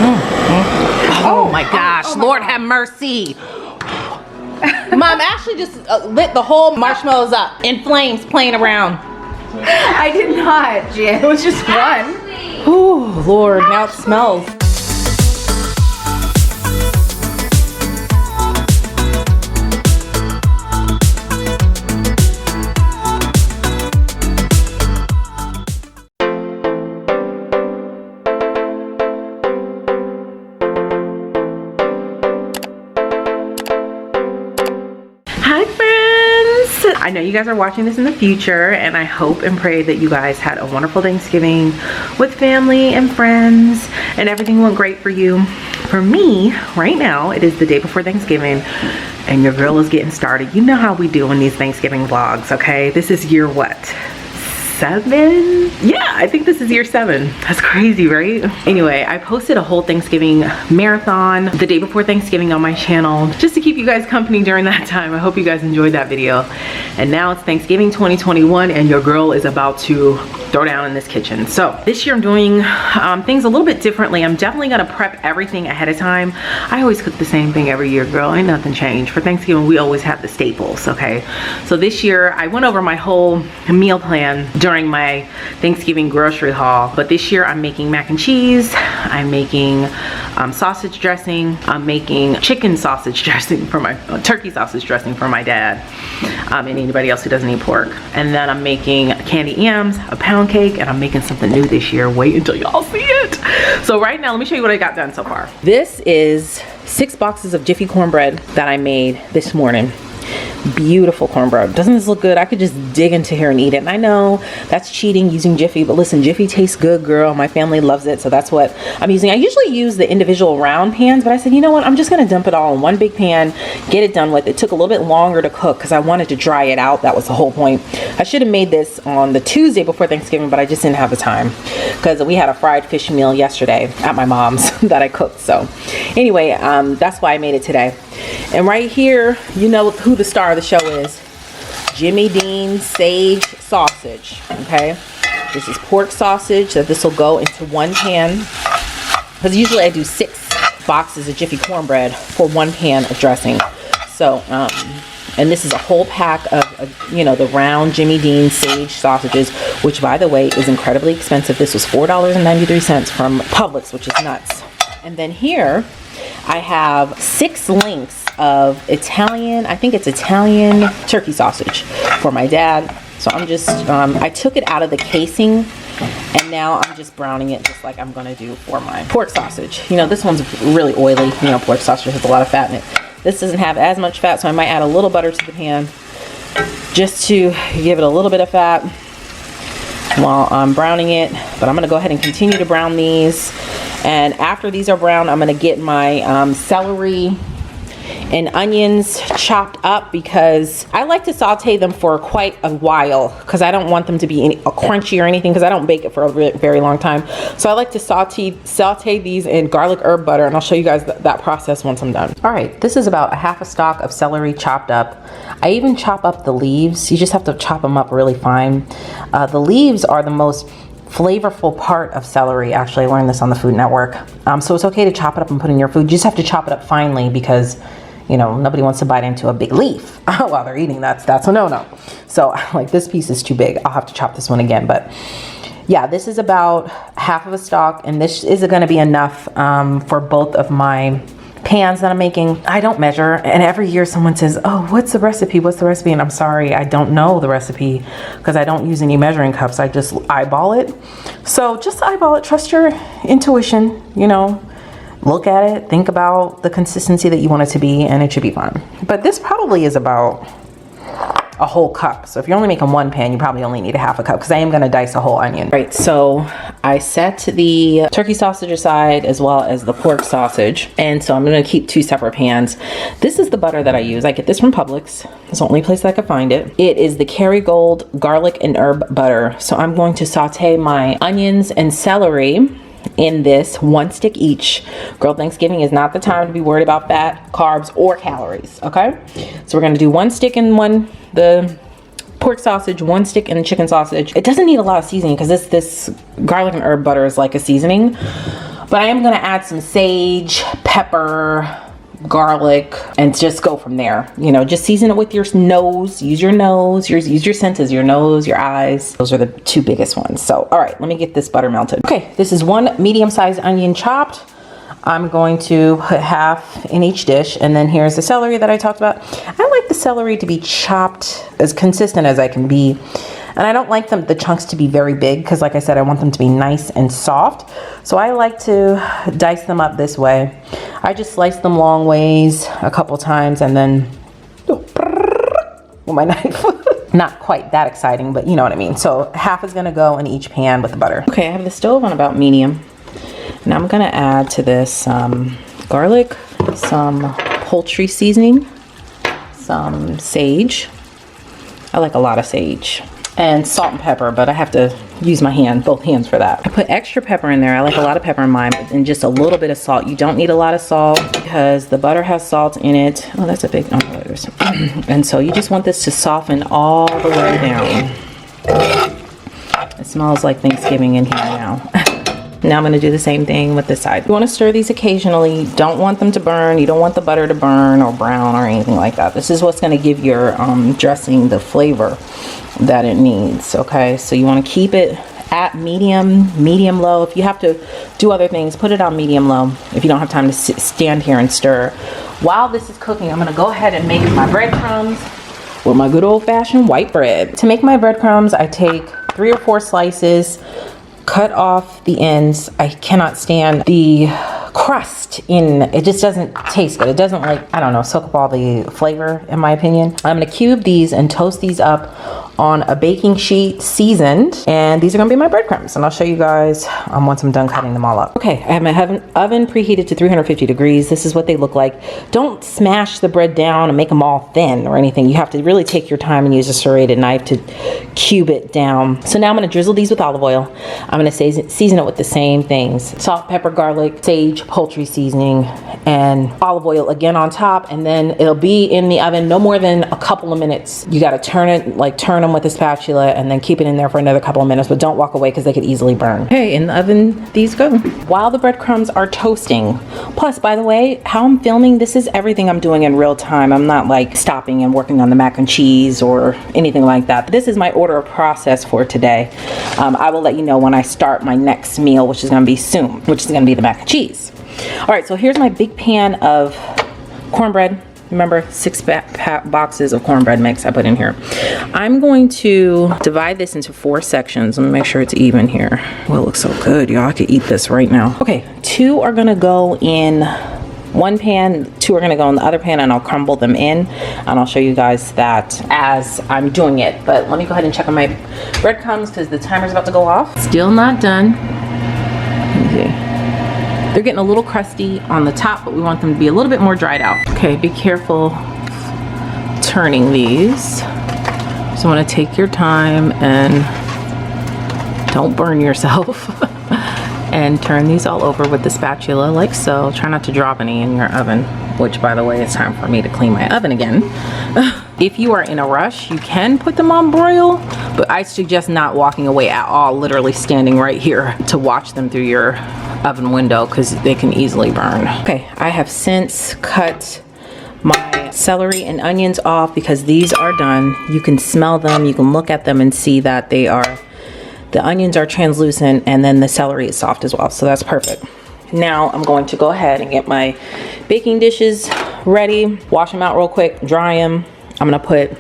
Oh my gosh, oh my Lord God. Have mercy. Mom actually just lit the whole marshmallows up in flames playing around. I did not, Jen. It was just one. Oh, Lord, now it smells. I know you guys are watching this in the future, and I hope and pray that you guys had a wonderful Thanksgiving with family and friends and everything went great for you. For me, right now, it is the day before Thanksgiving and your girl is getting started. You know how we do in these Thanksgiving vlogs, okay? This is year what? 7? Yeah, I think this is year 7. That's crazy, right? Anyway, I posted a whole Thanksgiving marathon the day before Thanksgiving on my channel just to keep you guys company during that time. I hope you guys enjoyed that video. And now it's Thanksgiving 2021 and your girl is about to throw down in this kitchen. So this year I'm doing things a little bit differently. I'm definitely gonna prep everything ahead of time. I always cook the same thing every year, girl. Ain't nothing changed. For Thanksgiving, we always have the staples, okay? So this year I went over my whole meal plan during my Thanksgiving grocery haul, but this year I'm making mac and cheese, I'm making sausage dressing, I'm making chicken sausage dressing for my turkey sausage dressing for my dad and anybody else who doesn't eat pork, and then I'm making candied yams, a pound cake, and I'm making something new this year. Wait until y'all see it. So right now let me show you what I got done so far. This is 6 boxes of Jiffy cornbread that I made this morning. Beautiful cornbread. Doesn't this look good? I could just dig into here and eat it. And I know that's cheating using Jiffy, but listen, Jiffy tastes good, girl. My family loves it, so that's what I'm using. I usually use the individual round pans, but I said, you know what? I'm just gonna dump it all in one big pan, get it done with. It took a little bit longer to cook because I wanted to dry it out. That was the whole point. I should have made this on the Tuesday before Thanksgiving, but I just didn't have the time because we had a fried fish meal yesterday at my mom's that I cooked. So anyway, that's why I made it today. And right here, you know who the star of the show is. Jimmy Dean sage sausage, okay? This is pork sausage that this will go into one pan. Because usually I do 6 boxes of Jiffy cornbread for one pan of dressing. So, and this is a whole pack of, you know, the round Jimmy Dean sage sausages, which by the way is incredibly expensive. This was $4.93 from Publix, which is nuts. And then here I have 6 links of Italian, I think it's Italian turkey sausage for my dad. So I'm just, I took it out of the casing and now I'm just browning it just like I'm gonna do for my pork sausage. You know, this one's really oily. You know, pork sausage has a lot of fat in it. This doesn't have as much fat, so I might add a little butter to the pan just to give it a little bit of fat while I'm browning it. But I'm gonna go ahead and continue to brown these. And after these are browned, I'm gonna get my celery and onions chopped up because I like to saute them for quite a while because I don't want them to be crunchy or anything because I don't bake it for a very long time. So I like to saute these in garlic herb butter, and I'll show you guys that process once I'm done. All right, this is about a half a stalk of celery chopped up. I even chop up the leaves. You just have to chop them up really fine. The leaves are the most flavorful part of celery. Actually, I learned this on the Food Network. So it's okay to chop it up and put in your food. You just have to chop it up finely because, you know, nobody wants to bite into a big leaf while they're eating. That's a no-no. So like this piece is too big. I'll have to chop this one again. But yeah, this is about half of a stalk, and this is going to be enough for both of my pans that I'm making. I don't measure, and every year someone says, oh, what's the recipe? What's the recipe? And I'm sorry, I don't know the recipe because I don't use any measuring cups. I just eyeball it. So just eyeball it, trust your intuition, you know, look at it, think about the consistency that you want it to be, and it should be fine. But this probably is about a whole cup. So if you're only making one pan, you probably only need a half a cup because I am going to dice a whole onion. Right, so I set the turkey sausage aside as well as the pork sausage. And so I'm going to keep 2 separate pans. This is the butter that I use. I get this from Publix. It's the only place that I could find it. It is the Kerrygold garlic and herb butter. So I'm going to saute my onions and celery in this 1 stick each. Girl, Thanksgiving is not the time to be worried about fat, carbs, or calories, okay? So we're gonna do 1 stick in the pork sausage, 1 stick in the chicken sausage. It doesn't need a lot of seasoning because this garlic and herb butter is like a seasoning. But I am gonna add some sage, pepper, garlic, and just go from there. You know, just season it with your nose. Use your nose, use your senses, your nose, your eyes. Those are the two biggest ones. So, all right, let me get this butter melted. Okay, this is one medium-sized onion chopped. I'm going to put half in each dish, and then here's the celery that I talked about. I like the celery to be chopped as consistent as I can be. And I don't like the chunks to be very big because, like I said, I want them to be nice and soft. So I like to dice them up this way. I just slice them long ways a couple times and then with my knife. Not quite that exciting, but you know what I mean. So half is gonna go in each pan with the butter. Okay, I have the stove on about medium. And I'm gonna add to this garlic, some poultry seasoning, some sage. I like a lot of sage. And salt and pepper, but I have to use my hand, both hands for that. I put extra pepper in there. I like a lot of pepper in mine, and just a little bit of salt. You don't need a lot of salt because the butter has salt in it. Oh, that's a big, and so you just want this to soften all the way down. It smells like Thanksgiving in here now. Now I'm gonna do the same thing with this side. You wanna stir these occasionally. You don't want them to burn. You don't want the butter to burn or brown or anything like that. This is what's gonna give your dressing the flavor that it needs, okay? So you wanna keep it at medium low. If you have to do other things, put it on medium low if you don't have time to stand here and stir. While this is cooking, I'm gonna go ahead and make my breadcrumbs with my good old-fashioned white bread. To make my breadcrumbs, I take 3 or 4 slices, cut off the ends. I cannot stand the crust in, it just doesn't taste good. It doesn't, like, I don't know, soak up all the flavor in my opinion. I'm gonna cube these and toast these up on a baking sheet, seasoned, and these are gonna be my breadcrumbs, and I'll show you guys once I'm done cutting them all up. Okay, I have my oven preheated to 350 degrees. This is what they look like. Don't smash the bread down and make them all thin or anything. You have to really take your time and use a serrated knife to cube it down. So now I'm gonna drizzle these with olive oil. I'm gonna season it with the same things: salt, pepper, garlic, sage, poultry seasoning, and olive oil again on top, and then it'll be in the oven no more than a couple of minutes. You gotta turn them with a spatula and then keep it in there for another couple of minutes, but don't walk away because they could easily burn. Okay, in the oven these go. While the breadcrumbs are toasting, plus, by the way, how I'm filming, this is everything I'm doing in real time. I'm not like stopping and working on the mac and cheese or anything like that. This is my order of process for today. I will let you know when I start my next meal, which is gonna be soon, which is gonna be the mac and cheese. All right, so here's my big pan of cornbread. Remember, 6 boxes of cornbread mix I put in here. I'm going to divide this into 4 sections. Let me make sure it's even here. Well, it looks so good, y'all. I could eat this right now. Okay, 2 are gonna go in one pan, 2 are gonna go in the other pan, and I'll crumble them in, and I'll show you guys that as I'm doing it. But let me go ahead and check on my breadcrumbs because the timer's about to go off. Still not done. Let me see. They're getting a little crusty on the top, but we want them to be a little bit more dried out. Okay, be careful turning these. Just want to take your time and don't burn yourself. And turn these all over with the spatula like so. Try not to drop any in your oven, which, by the way, it's time for me to clean my oven again. If you are in a rush, you can put them on broil, but I suggest not walking away at all, literally standing right here to watch them through your oven window because they can easily burn. Okay, I have since cut my celery and onions off because these are done. You can smell them, you can look at them and see that they are, the onions are translucent, and then the celery is soft as well, so that's perfect. Now I'm going to go ahead and get my baking dishes ready, wash them out real quick, dry them. I'm gonna put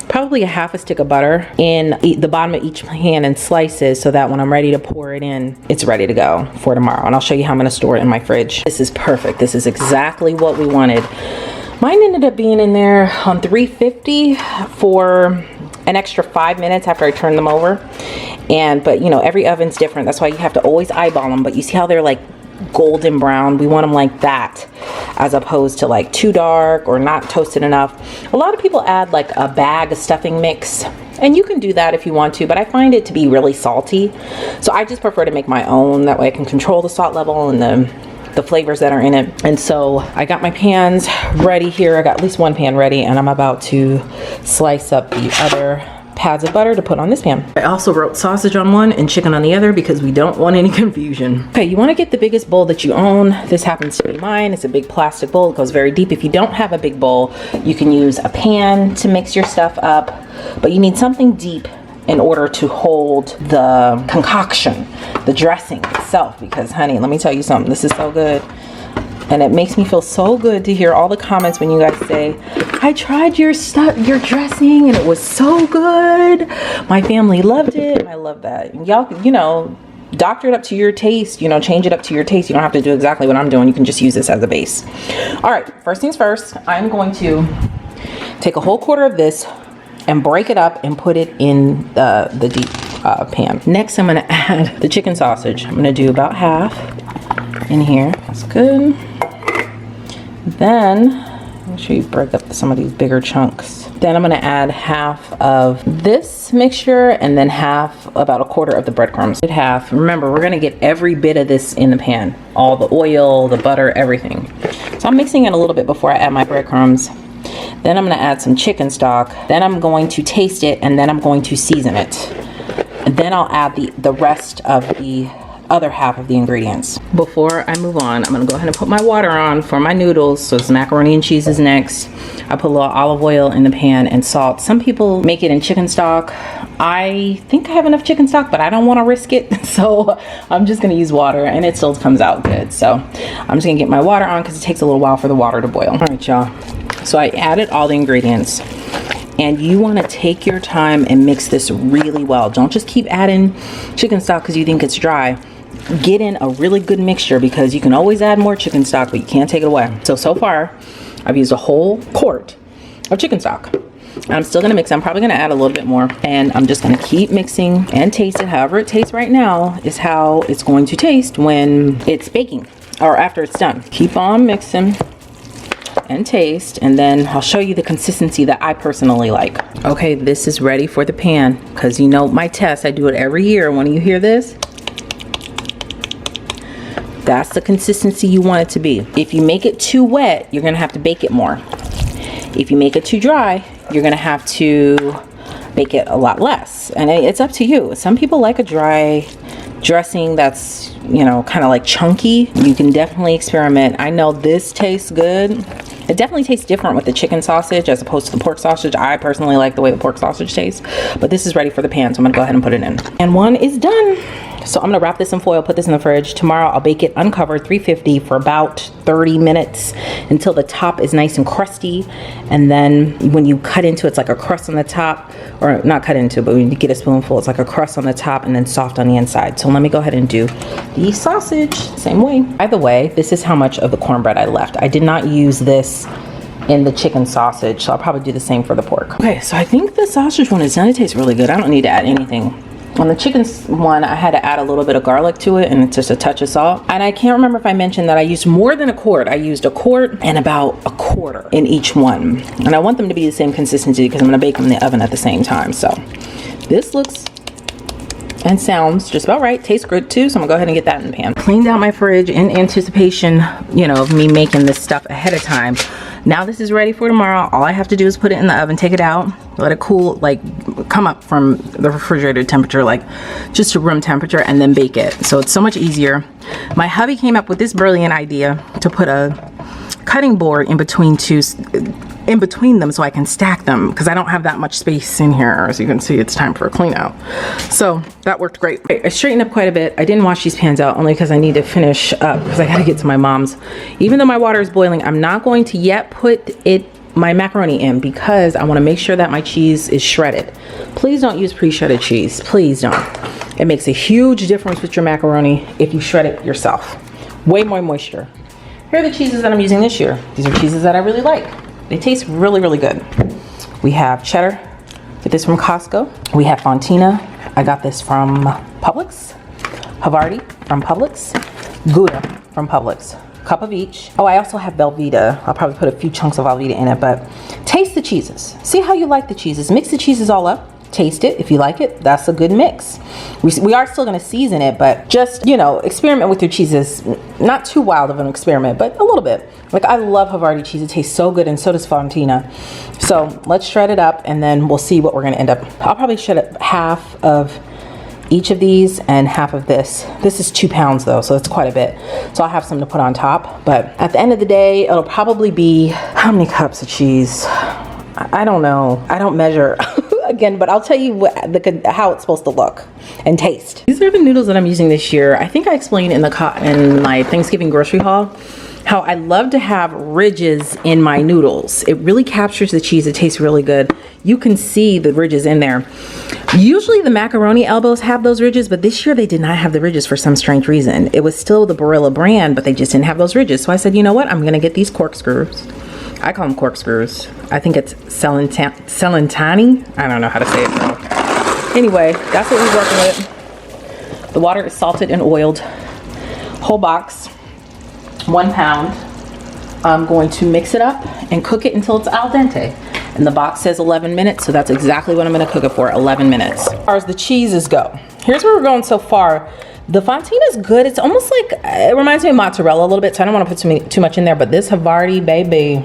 probably a half a stick of butter in the bottom of each pan in slices so that when I'm ready to pour it in, it's ready to go for tomorrow. And I'll show you how I'm gonna store it in my fridge. This is perfect. This is exactly what we wanted. Mine ended up being in there on 350 for an extra 5 minutes after I turned them over. But you know, every oven's different. That's why you have to always eyeball them. But you see how they're like golden brown? We want them like that, as opposed to like too dark or not toasted enough. A lot of people add like a bag of stuffing mix, and you can do that if you want to, but I find it to be really salty. So I just prefer to make my own. That way I can control the salt level and the flavors that are in it. And so I got my pans ready here. I got at least one pan ready, and I'm about to slice up the other pads of butter to put on this pan. I also wrote sausage on one and chicken on the other because we don't want any confusion. Okay, you want to get the biggest bowl that you own. This happens to be mine. It's a big plastic bowl. It goes very deep. If you don't have a big bowl, you can use a pan to mix your stuff up, but you need something deep in order to hold the concoction, the dressing itself, because honey, let me tell you something, this is so good. And it makes me feel so good to hear all the comments when you guys say, I tried your stuff, your dressing, and it was so good. My family loved it. And I love that. Y'all, you know, doctor it up to your taste, you know, change it up to your taste. You don't have to do exactly what I'm doing. You can just use this as a base. All right, first things first, I'm going to take a whole quarter of this and break it up and put it in the deep pan. Next, I'm gonna add the chicken sausage. I'm gonna do about half in here. That's good. Then, make sure you break up some of these bigger chunks. Then I'm gonna add half of this mixture and then half, about a quarter of the breadcrumbs. Half, remember, we're gonna get every bit of this in the pan. All the oil, the butter, everything. So I'm mixing it a little bit before I add my breadcrumbs. Then I'm gonna add some chicken stock. Then I'm going to taste it, and then I'm going to season it. And then I'll add the rest of the other half of the ingredients. Before I move on, I'm gonna go ahead and put my water on for my noodles. So it's macaroni and cheese is next. I put a little olive oil in the pan and salt. Some people make it in chicken stock. I think I have enough chicken stock, but I don't wanna risk it. So I'm just gonna use water, and it still comes out good. So I'm just gonna get my water on because it takes a little while for the water to boil. All right, y'all. So I added all the ingredients. And you want to take your time and mix this really well. Don't just keep adding chicken stock because you think it's dry. Get in a really good mixture, because you can always add more chicken stock, but you can't take it away. So far, I've used a whole quart of chicken stock. I'm still gonna mix. I'm probably gonna add a little bit more, and I'm just gonna keep mixing and taste it. However it tastes right now is how it's going to taste when it's baking or after it's done. Keep on mixing and taste, and then I'll show you the consistency that I personally like. Okay, this is ready for the pan, because you know my test, I do it every year. When you hear this, that's the consistency you want it to be. If you make it too wet, you're gonna have to bake it more. If you make it too dry, you're gonna have to bake it a lot less, and it's up to you. Some people like a dry dressing that's, you know, kind of like chunky. You can definitely experiment. I know this tastes good. It definitely tastes different with the chicken sausage as opposed to the pork sausage. I personally like the way the pork sausage tastes, but this is ready for the pan, so I'm gonna go ahead and put it in. And one is done. So I'm gonna wrap this in foil, put this in the fridge. Tomorrow I'll bake it uncovered, 350 for about 30 minutes until the top is nice and crusty. And then when you cut into it, it's like a crust on the top, or not cut into, but when you get a spoonful, it's like a crust on the top and then soft on the inside. So let me go ahead and do the sausage same way. By the way, this is how much of the cornbread I left. I did not use this in the chicken sausage, so I'll probably do the same for the pork. Okay, so I think the sausage one is done. It tastes really good. I don't need to add anything. On the chicken one, I had to add a little bit of garlic to it and just a touch of salt. And I can't remember if I mentioned that I used more than a quart. I used a quart and about a quarter in each one. And I want them to be the same consistency because I'm gonna bake them in the oven at the same time. So this looks and sounds just about right. Tastes good too, so I'm gonna go ahead and get that in the pan. Cleaned out my fridge in anticipation, you know, of me making this stuff ahead of time. Now this is ready for tomorrow. All I have to do is put it in the oven, take it out, let it cool, like come up from the refrigerator temperature, like just to room temperature, and then bake it. So it's so much easier. My hubby came up with this brilliant idea to put a cutting board in between them so I can stack them, because I don't have that much space in here. As you can see, it's time for a clean out. So that worked great. I straightened up quite a bit. I didn't wash these pans out only because I need to finish up, because I gotta get to my mom's. Even though my water is boiling, I'm not going to yet put my macaroni in, because I want to make sure that my cheese is shredded. Please don't use pre-shredded cheese. Please don't. It makes a huge difference with your macaroni if you shred it yourself. Way more moisture. Here are the cheeses that I'm using this year. These are cheeses that I really like. They taste really, really good. We have cheddar. Get this from Costco. We have Fontina. I got this from Publix. Havarti from Publix. Gouda from Publix. Cup of each. Oh, I also have Velveeta. I'll probably put a few chunks of Velveeta in it, but taste the cheeses. See how you like the cheeses. Mix the cheeses all up. taste it. If you like it, that's a good mix. We are still going to season it, but just, you know, experiment with your cheeses. Not too wild of an experiment, but a little bit. Like, I love Havarti cheese. It tastes so good, and so does Fontina. So let's shred it up, and then we'll see what we're going to end up. I'll probably shred up half of each of these and half of this. This is 2 pounds though, so it's quite a bit. So I'll have some to put on top. But at the end of the day, it'll probably be, how many cups of cheese? I don't know. I don't measure again, but I'll tell you how it's supposed to look and taste. These are the noodles that I'm using this year. I think I explained in my Thanksgiving grocery haul how I love to have ridges in my noodles. It really captures the cheese. It tastes really good. You can see the ridges in there. Usually the macaroni elbows have those ridges, but this year they did not have the ridges for some strange reason. It was still the Barilla brand, but they just didn't have those ridges. So I said, you know what? I'm gonna get these corkscrews. I call them corkscrews. I think it's Celentani. I don't know how to say it, girl. Anyway, that's what we're working with. The water is salted and oiled. Whole box. 1 pound. I'm going to mix it up and cook it until it's al dente. And the box says 11 minutes, so that's exactly what I'm gonna cook it for, 11 minutes. As far as the cheeses go, here's where we're going so far. The Fontina is good. It's almost like, it reminds me of mozzarella a little bit, so I don't wanna put too much in there, but this Havarti, baby,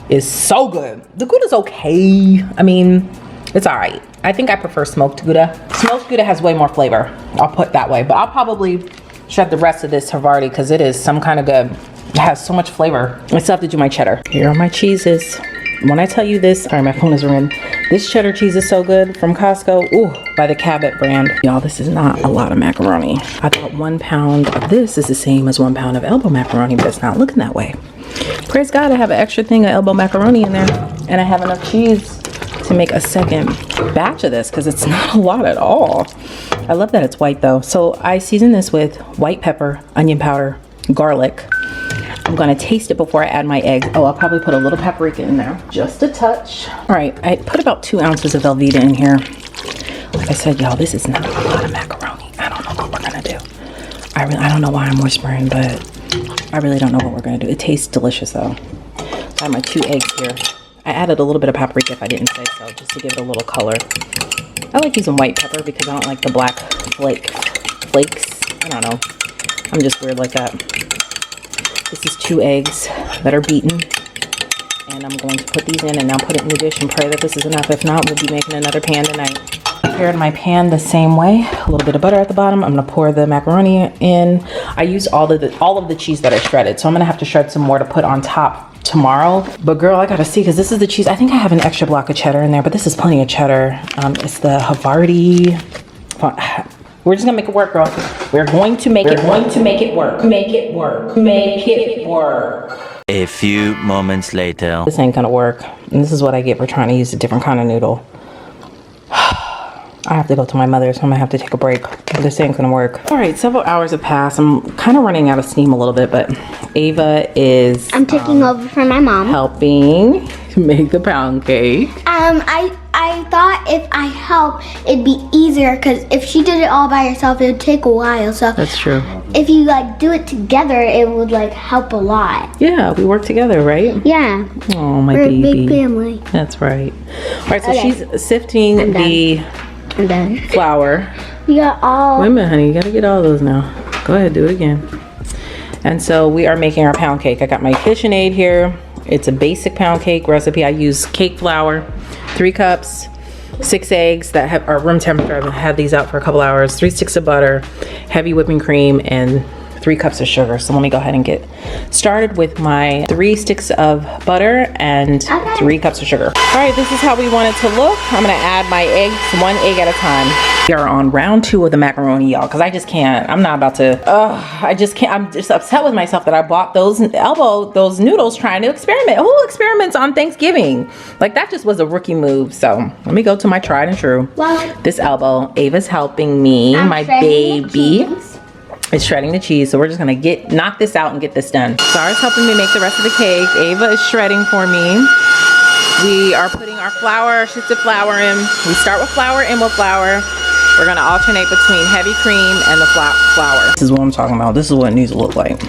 is so good. The Gouda's okay. I mean, it's all right. I think I prefer smoked Gouda. Smoked Gouda has way more flavor, I'll put it that way, but I'll probably shred the rest of this Havarti because it is some kind of good. It has so much flavor. I still have to do my cheddar. Here are my cheeses. When I tell you this, sorry, my phone is ringing. This cheddar cheese is so good from Costco. Ooh, by the Cabot brand. Y'all, this is not a lot of macaroni. I thought 1 pound of this is the same as 1 pound of elbow macaroni, but it's not looking that way. Praise God, I have an extra thing of elbow macaroni in there, and I have enough cheese to make a second batch of this because it's not a lot at all. I love that it's white though. So I season this with white pepper, onion powder, garlic. I'm gonna taste it before I add my eggs. Oh, I'll probably put a little paprika in there, just a touch. All right, I put about 2 ounces of Velveeta in here. Like I said, y'all, this is not a lot of macaroni. I don't know what we're gonna do. I don't know why I'm whispering, but I really don't know what we're gonna do. It tastes delicious though. I have my 2 eggs here. I added a little bit of paprika if I didn't say so, just to give it a little color. I like using white pepper because I don't like the black flakes. I don't know. I'm just weird like that. This is 2 eggs that are beaten. And I'm going to put these in and now put it in the dish and pray that this is enough. If not, we'll be making another pan tonight. Prepared my pan the same way. A little bit of butter at the bottom. I'm gonna pour the macaroni in. I used all of the cheese that I shredded, so I'm gonna have to shred some more to put on top tomorrow. But girl, I gotta see, because this is the cheese. I think I have an extra block of cheddar in there, but this is plenty of cheddar. It's the Havarti. We're just gonna make it work, girl. We're going to make it work. Make it work. Make it work. A few moments later. This ain't gonna work. And this is what I get for trying to use a different kind of noodle. I have to go to my mother's, so I'm gonna have to take a break. This ain't gonna work. All right, several hours have passed. I'm kind of running out of steam a little bit, but Ava is... I'm taking over for my mom. Helping make the pound cake. I thought if I help, it'd be easier, because if she did it all by herself, it would take a while. So that's true. If you like do it together, it would like help a lot. Yeah, we work together, right? Yeah. Oh, my We're baby. a big family. That's right. All right, so Okay. she's sifting the I'm done. flour. You got all. Wait a minute, honey. You gotta get all those now. Go ahead, do it again. And so we are making our pound cake. I got my KitchenAid here. It's a basic pound cake recipe. I use cake flour, 3 cups, 6 eggs that are room temperature. I've had these out for a couple hours, 3 sticks of butter, heavy whipping cream, and 3 cups of sugar. So let me go ahead and get started with my 3 sticks of butter and 3 cups of sugar. All right, this is how we want it to look. I'm gonna add my eggs, 1 egg at a time. We are on round 2 of the macaroni, y'all, because I just can't. I'm not about to, I just can't. I'm just upset with myself that I bought those noodles trying to experiment. Who experiments on Thanksgiving? Like, that just was a rookie move. So let me go to my tried and true. Well, This elbow, Ava's helping me, my baby. It's shredding the cheese, so we're just gonna knock this out and get this done. Sarah's helping me make the rest of the cake. Ava is shredding for me. We are putting our flour, shifted flour in. We start with flour, end with flour. We're gonna alternate between heavy cream and the flour. This is what I'm talking about. This is what it needs to look like.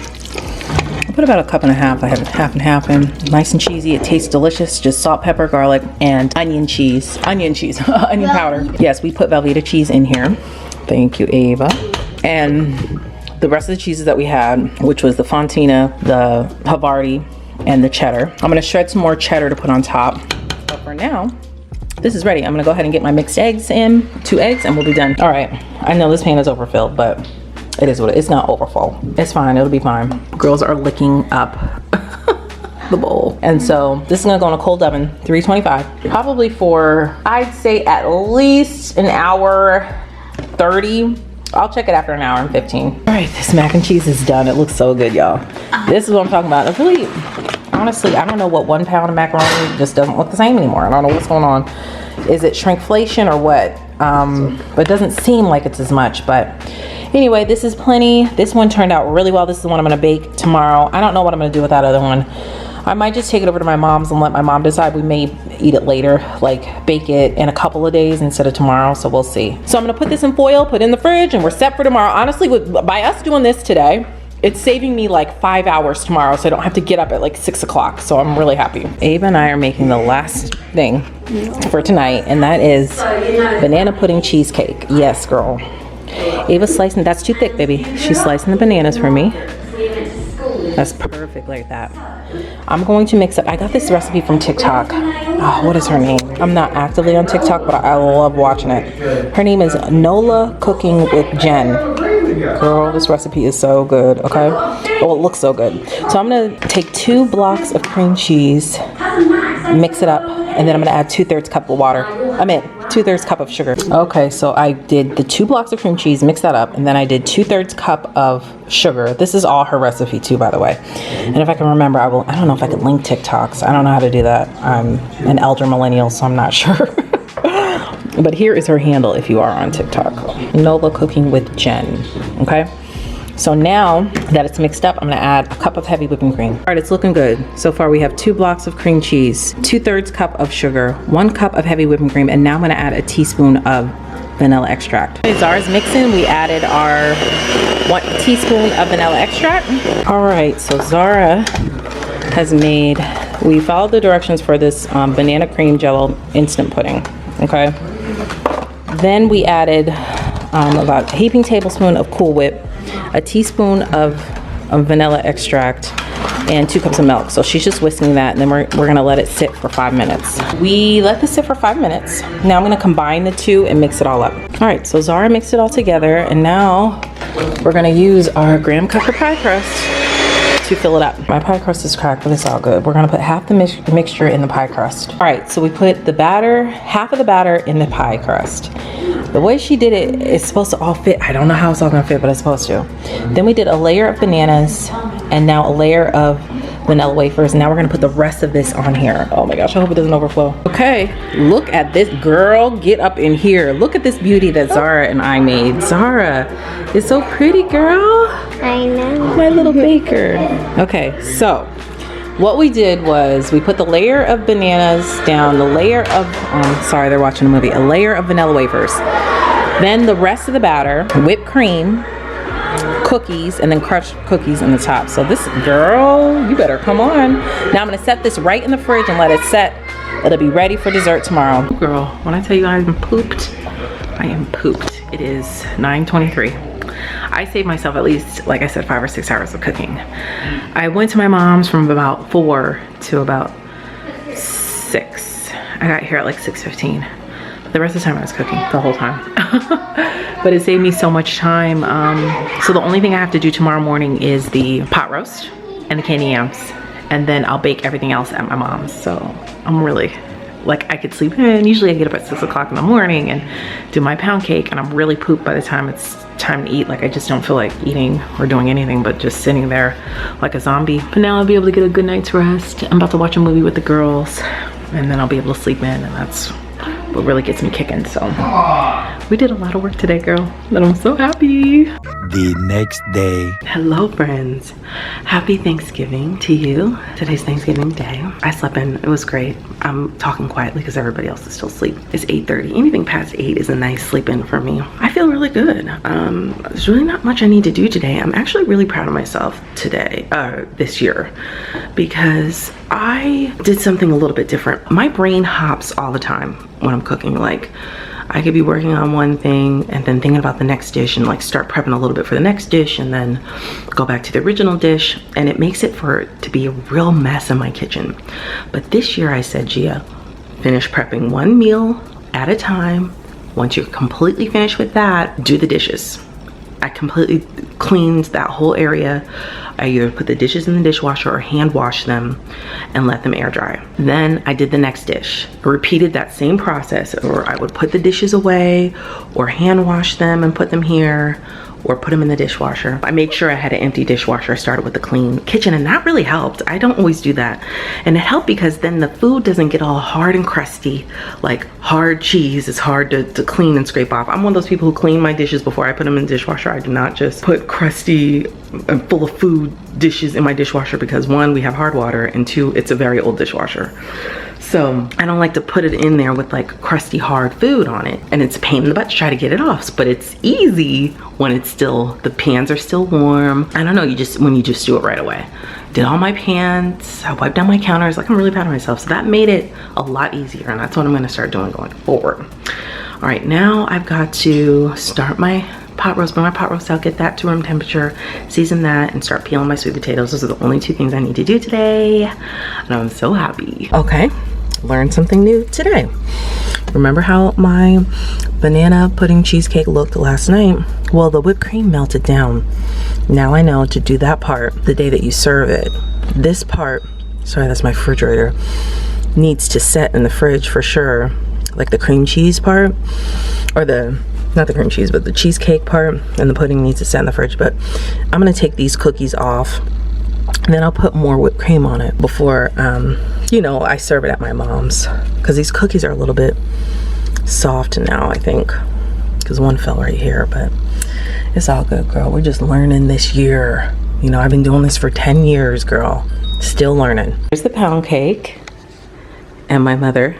put about a cup and a half. I have half and half in. Nice and cheesy. It tastes delicious. Just salt, pepper, garlic, and onion cheese. Onion powder. Yes, we put Velveeta cheese in here. Thank you, Ava. And the rest of the cheeses that we had, which was the Fontina, the Havarti, and the cheddar. I'm gonna shred some more cheddar to put on top. But for now, this is ready. I'm gonna go ahead and get my mixed eggs in, 2 eggs, and we'll be done. All right, I know this pan is overfilled, but it is what it is. It's not overfull. It's fine, it'll be fine. Girls are licking up the bowl. And so this is gonna go in a cold oven, 325. Probably for, I'd say at least an hour 30. I'll check it after an hour and 15. All right, this mac and cheese is done. It looks so good, y'all. This is what I'm talking about. It's really, honestly, I don't know what 1 pound of macaroni just doesn't look the same anymore. I don't know what's going on. Is it shrinkflation or what? But it doesn't seem like it's as much. But anyway, this is plenty. This one turned out really well. This is the one I'm gonna bake tomorrow. I don't know what I'm gonna do with that other one. I might just take it over to my mom's and let my mom decide. We may eat it later, like bake it in a couple of days instead of tomorrow, so we'll see. So I'm gonna put this in foil, put it in the fridge, and we're set for tomorrow. Honestly, by us doing this today, it's saving me like 5 hours tomorrow, so I don't have to get up at like 6 o'clock, so I'm really happy. Ava and I are making the last thing for tonight, and that is banana pudding cheesecake. Yes, girl. Ava's slicing, that's too thick, baby. She's slicing the bananas for me. That's perfect like that. I'm going to mix up, I got this recipe from TikTok. Oh, what is her name? I'm not actively on TikTok, but I love watching it. Her name is Nola Cooking with Jen. Girl, this recipe is so good, okay? Oh, it looks so good. So I'm gonna take 2 blocks of cream cheese, mix it up, and then I'm gonna add 2/3 cup of water. 2/3 cup of sugar. Okay, so I did the 2 blocks of cream cheese, mix that up, and then I did 2/3 cup of sugar. This is all her recipe too, by the way. And if I can remember, I don't know if I could link TikToks. I don't know how to do that. I'm an elder millennial, so I'm not sure. But here is her handle if you are on TikTok. Nola Cooking with Jen, okay? So now that it's mixed up, I'm gonna add a cup of heavy whipping cream. All right, it's looking good. So far we have 2 blocks of cream cheese, 2/3 cup of sugar, 1 cup of heavy whipping cream, and now I'm gonna add a teaspoon of vanilla extract. Zara's mixing, we added our 1 teaspoon of vanilla extract. All right, so Zara has made, we followed the directions for this banana cream jello instant pudding, okay? Then we added about a heaping tablespoon of Cool Whip, a teaspoon of vanilla extract, and 2 cups of milk. So she's just whisking that, and then we're gonna let it sit for 5 minutes. We let this sit for 5 minutes. Now I'm gonna combine the 2 and mix it all up. All right, so Zara mixed it all together, and now we're gonna use our graham cracker pie crust to fill it up. My pie crust is cracked, but it's all good. We're gonna put half the mixture in the pie crust. All right, so we put the batter, half of the batter in the pie crust. The way she did it, it's supposed to all fit. I don't know how it's all gonna fit, but it's supposed to. Then we did a layer of bananas, and now a layer of vanilla wafers. Now we're gonna put the rest of this on here. Oh my gosh, I hope it doesn't overflow. Okay, look at this, girl. Get up in here. Look at this beauty that Zara and I made. Zara is so pretty, girl. I know. My little baker. Okay, so what we did was we put the layer of bananas down, the layer of, sorry, they're watching a movie, a layer of vanilla wafers. Then the rest of the batter, whipped cream, cookies, and then crushed cookies in the top. So this, girl, you better come on. Now I'm gonna set this right in the fridge and let it set. It'll be ready for dessert tomorrow. Girl, when I tell you I'm pooped, I am pooped. It is 9:23. I saved myself at least, like I said, 5 or 6 hours of cooking. I went to my mom's from about 4 to about 6. I got here at like 6:15. The rest of the time I was cooking, the whole time. But it saved me so much time. So the only thing I have to do tomorrow morning is the pot roast and the candy yams. And then I'll bake everything else at my mom's. So I'm really, like, I could sleep in. Usually I get up at 6 o'clock in the morning and do my pound cake, and I'm really pooped by the time it's time to eat. Like, I just don't feel like eating or doing anything but just sitting there like a zombie. But now I'll be able to get a good night's rest. I'm about to watch a movie with the girls, and then I'll be able to sleep in, and that's what really gets me kicking. So we did a lot of work today, girl, and I'm so happy. The next day. Hello friends, happy Thanksgiving to you. Today's Thanksgiving day. I slept in, it was great. I'm talking quietly because everybody else is still asleep. It's 8:30. Anything past 8 is a nice sleep in for me. I feel really good. There's really not much I need to do today. I'm actually really proud of myself today, this year, because I did something a little bit different. My brain hops all the time when I'm cooking. Like, I could be working on one thing and then thinking about the next dish and like start prepping a little bit for the next dish and then go back to the original dish, and it makes it for it to be a real mess in my kitchen. But this year I said, Gia, finish prepping one meal at a time. Once you're completely finished with that, do the dishes. I completely cleaned that whole area. I either put the dishes in the dishwasher or hand wash them and let them air dry. Then I did the next dish. I repeated that same process, or I would put the dishes away or hand wash them and put them here, or put them in the dishwasher. I made sure I had an empty dishwasher. I started with the clean kitchen, and that really helped. I don't always do that. And it helped because then the food doesn't get all hard and crusty. Like hard cheese is hard to clean and scrape off. I'm one of those people who clean my dishes before I put them in the dishwasher. I do not just put crusty and full of food dishes in my dishwasher because one, we have hard water, and two, it's a very old dishwasher. So I don't like to put it in there with like crusty hard food on it, and it's a pain in the butt to try to get it off, but it's easy when it's still, the pans are still warm. I don't know, when you just do it right away. Did all my pans, I wiped down my counters. Like, I'm really proud of myself. So that made it a lot easier, and that's what I'm gonna start doing going forward. All right, now I've got to start my pot roast, bring my pot roast out, get that to room temperature, season that, and start peeling my sweet potatoes. Those are the only two things I need to do today, and I'm so happy. Okay, learned something new today. Remember how my banana pudding cheesecake looked last night? Well, the whipped cream melted down. Now I know to do that part the day that you serve it. This part, sorry, that's my refrigerator, needs to set in the fridge for sure. Like the cream cheese part, or not the cream cheese, but the cheesecake part, and the pudding needs to set in the fridge. But I'm gonna take these cookies off, and then I'll put more whipped cream on it before, you know, I serve it at my mom's. Because these cookies are a little bit soft now, I think, because one fell right here, but it's all good, girl. We're just learning this year. You know, I've been doing this for 10 years, girl. Still learning. Here's the pound cake, and my mother,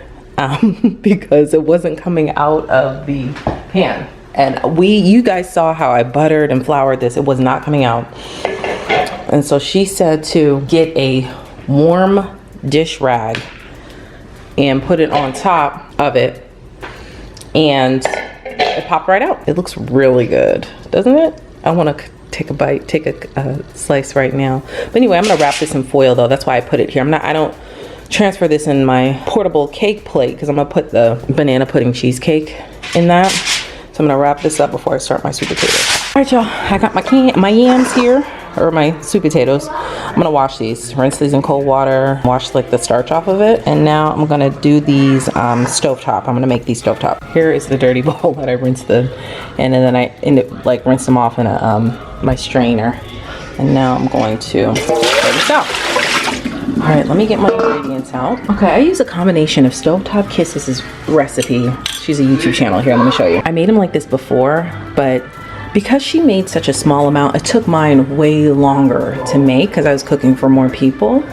because it wasn't coming out of the pan. And you guys saw how I buttered and floured this. It was not coming out. And so she said to get a warm dish rag and put it on top of it, and it popped right out. It looks really good, doesn't it? I want to take a bite, take a slice right now. But anyway, I'm gonna wrap this in foil though. That's why I put it here. I don't transfer this in my portable cake plate because I'm gonna put the banana pudding cheesecake in that. So I'm gonna wrap this up before I start my sweet potatoes. All right, y'all, I got my yams here, or my sweet potatoes. I'm gonna wash these, rinse these in cold water, wash like the starch off of it. And now I'm gonna do these stovetop. I'm gonna make these stovetop. Here is the dirty bowl that I rinsed and then I like rinse them off in my strainer. And now I'm going to throw this out. All right, let me get my ingredients out. Okay, I use a combination of Stovetop Kisses' recipe. She's a YouTube channel. Here, let me show you. I made them like this before, but because she made such a small amount, it took mine way longer to make because I was cooking for more people.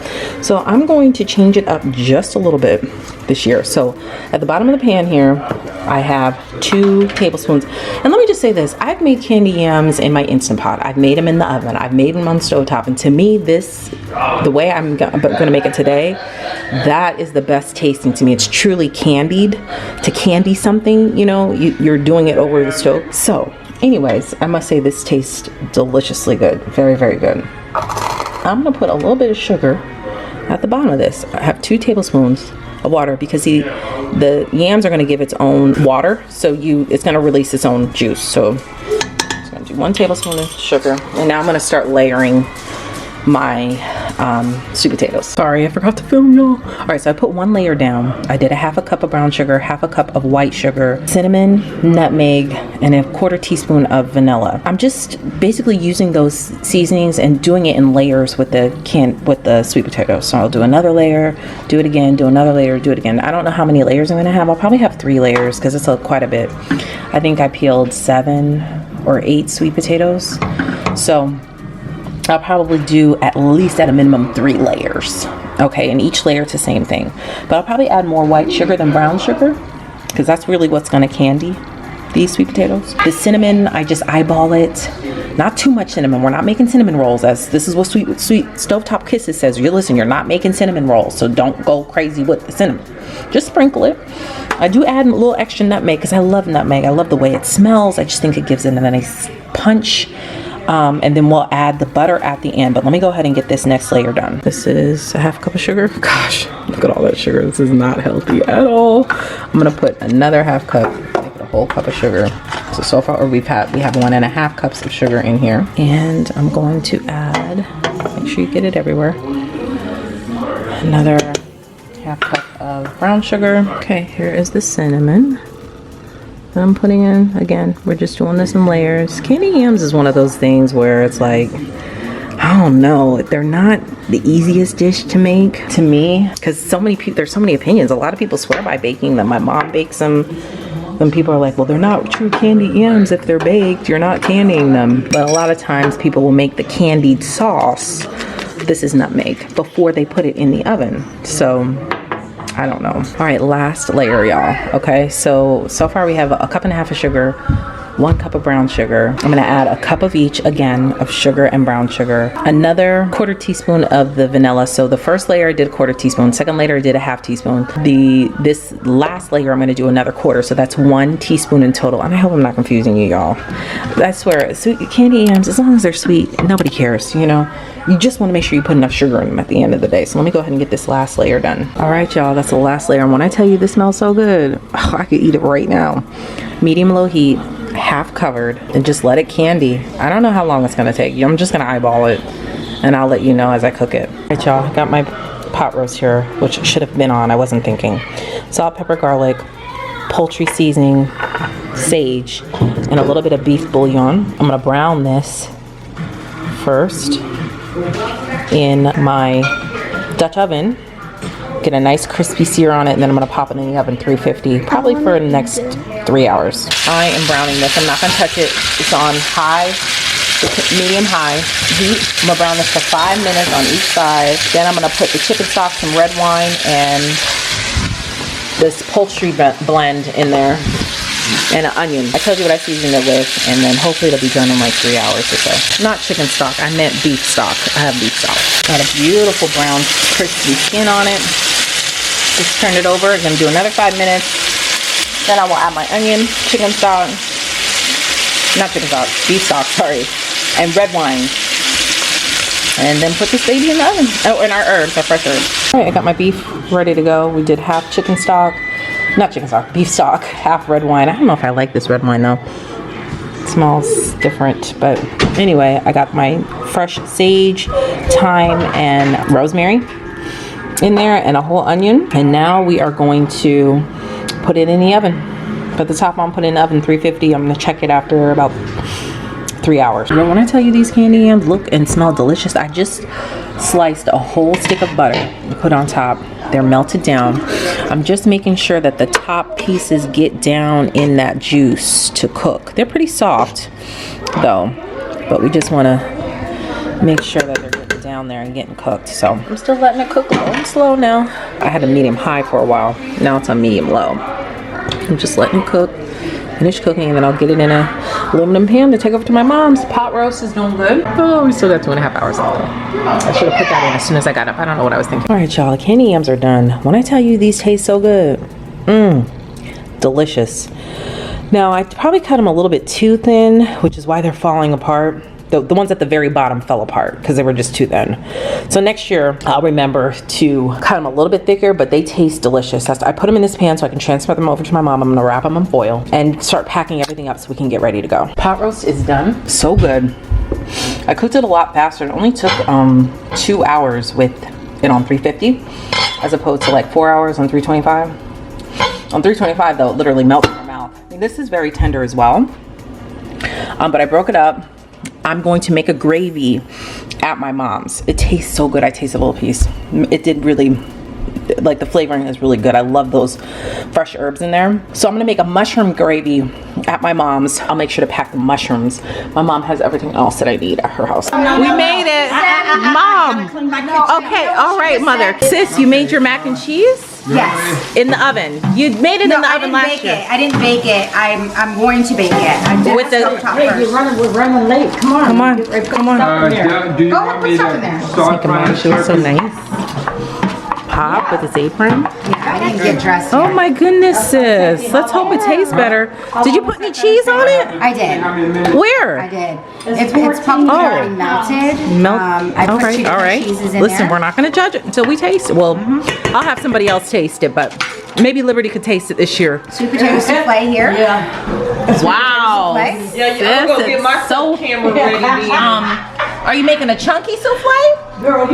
So I'm going to change it up just a little bit this year. So at the bottom of the pan here, I have 2 tablespoons. And let me just say this, I've made candy yams in my Instant Pot. I've made them in the oven. I've made them on stovetop. And to me, the way I'm gonna make it today, that is the best tasting to me. It's truly candied. To candy something, you know, you're doing it over the stove. So anyways, I must say this tastes deliciously good. Very, very good. I'm gonna put a little bit of sugar at the bottom of this. I have 2 tablespoons of water because the yams are gonna give its own water, so it's gonna release its own juice. So I'm just gonna do 1 tablespoon of sugar, and now I'm gonna start layering my sweet potatoes. Sorry, I forgot to film y'all. All right, so I put 1 layer down. I did a 1/2 cup of brown sugar, 1/2 cup of white sugar, cinnamon, nutmeg, and a 1/4 teaspoon of vanilla. I'm just basically using those seasonings and doing it in layers with the sweet potatoes. So I'll do another layer, do it again, do another layer, do it again. I don't know how many layers I'm gonna have. I'll probably have 3 layers because it's quite a bit. I think I peeled 7 or 8 sweet potatoes. So I'll probably do at least at a minimum 3 layers. Okay, and each layer it's the same thing. But I'll probably add more white sugar than brown sugar because that's really what's gonna candy these sweet potatoes. The cinnamon, I just eyeball it. Not too much cinnamon. We're not making cinnamon rolls, as this is what sweet Stovetop Kisses says. Listen, you're not making cinnamon rolls, so don't go crazy with the cinnamon. Just sprinkle it. I do add a little extra nutmeg because I love nutmeg. I love the way it smells. I just think it gives it a nice punch. And then we'll add the butter at the end. But let me go ahead and get this next layer done. This is a 1/2 cup of sugar. Gosh, look at all that sugar. This is not healthy at all. I'm gonna put another 1/2 cup, make it a whole cup of sugar. So far we have 1.5 cups of sugar in here. And I'm going to add, make sure you get it everywhere, another 1/2 cup of brown sugar. Okay, here is the cinnamon that I'm putting in. Again, we're just doing this in layers. Candy yams is one of those things where it's like, I don't know, they're not the easiest dish to make to me because so many people, there's so many opinions. A lot of people swear by baking them. My mom bakes them. Then people are like, well, they're not true candied yams if they're baked. You're not candying them. But a lot of times people will make the candied sauce. This is nutmeg before they put it in the oven. So I don't know. All right, last layer, y'all. Okay, so far we have a 1.5 cups of sugar, 1 cup of brown sugar. I'm gonna add a cup of each, again, of sugar and brown sugar. Another 1/4 teaspoon of the vanilla. So the first layer I did 1/4 teaspoon, second layer I did a 1/2 teaspoon. This last layer I'm gonna do another 1/4, so that's 1 teaspoon in total. And I hope I'm not confusing you, y'all. I swear, sweet candy yams, as long as they're sweet, nobody cares, you know? You just wanna make sure you put enough sugar in them at the end of the day. So let me go ahead and get this last layer done. All right, y'all, that's the last layer. And when I tell you this smells so good, oh, I could eat it right now. Medium low heat, half covered, and just let it candy. I don't know how long it's gonna take. I'm just gonna eyeball it and I'll let you know as I cook it. All right, y'all, I got my pot roast here, which should have been on, I wasn't thinking. Salt, pepper, garlic, poultry seasoning, sage, and a little bit of beef bouillon. I'm gonna brown this first in my Dutch oven. Get a nice crispy sear on it, and then I'm gonna pop it in the oven 350, probably for the next 3 hours. I am browning this. I'm not gonna touch it. It's on high, medium high heat. I'm gonna brown this for 5 minutes on each side. Then I'm gonna put the chicken stock, some red wine, and this poultry blend in there, and an onion. I told you what I seasoned it with, and then hopefully it'll be done in like 3 hours or so. Not chicken stock, I meant beef stock. I have beef stock. Got a beautiful brown crispy skin on it. Just turn it over. I'm gonna do another 5 minutes. Then I will add my onion, chicken stock, not chicken stock, beef stock, sorry, and red wine. And then put this baby in the oven. Oh, and our herbs, our fresh herbs. All right, I got my beef ready to go. We did half chicken stock, not chicken stock, beef stock, half red wine. I don't know if I like this red wine though. It smells different, but anyway, I got my fresh sage, thyme, and rosemary in there, and a whole onion. And now we are going to put it in the oven. Put the top on, put it in the oven 350. I'm gonna check it after about 3 hours. But when I tell you these candy yams look and smell delicious, I just sliced a whole stick of butter and put on top. They're melted down. I'm just making sure that the top pieces get down in that juice to cook. They're pretty soft though, but we just want to make sure that they're getting down there and getting cooked. So I'm still letting it cook a little slow now. I had a medium high for a while. Now it's on medium low. I'm just letting it cook, finish cooking, and then I'll get it in a aluminum pan to take over to my mom's. Pot roast is doing good. Oh, we still got 2.5 hours left. I should have put that in as soon as I got up. I don't know what I was thinking. All right, y'all, the candy yams are done. When I tell you these taste so good, delicious. Now, I probably cut them a little bit too thin, which is why they're falling apart. The ones at the very bottom fell apart because they were just too thin. So next year, I'll remember to cut them a little bit thicker, but they taste delicious. I put them in this pan so I can transfer them over to my mom. I'm gonna wrap them in foil and start packing everything up so we can get ready to go. Pot roast is done. So good. I cooked it a lot faster. It only took 2 hours with it on 350 as opposed to like 4 hours on 325. On 325 though, it literally melts in your mouth. I mean, this is very tender as well. But I broke it up. I'm going to make a gravy at my mom's. It tastes so good. I tasted a little piece. It did really, like the flavoring is really good. I love those fresh herbs in there. So I'm gonna make a mushroom gravy at my mom's. I'll make sure to pack the mushrooms. My mom has everything else that I need at her house. We made it. Mom. Okay, all right, mother. Sis, you made your mac and cheese? Yes. In the oven. You made it in the oven last year. I didn't bake it. I'm going to bake it. I did With the we're running late. Come on. Come on. Come on. Do you Go want and me put stuff in there. to start frying She was so turkey? nice. Pop with his apron. Yeah, I didn't get dressed Oh yet. my goodness, sis. Let's hope it tastes better. Did you put any cheese on it? I did. Where? I did. It's probably already melted. I put two different cheeses in Listen, there. we're not going to judge it until we taste it. Well, I'll have somebody else taste it, but maybe Liberty could taste it this year. Sweet potato souffle here. Wow. Souffle. Sis, it's so camera ready. Are you making a chunky souffle?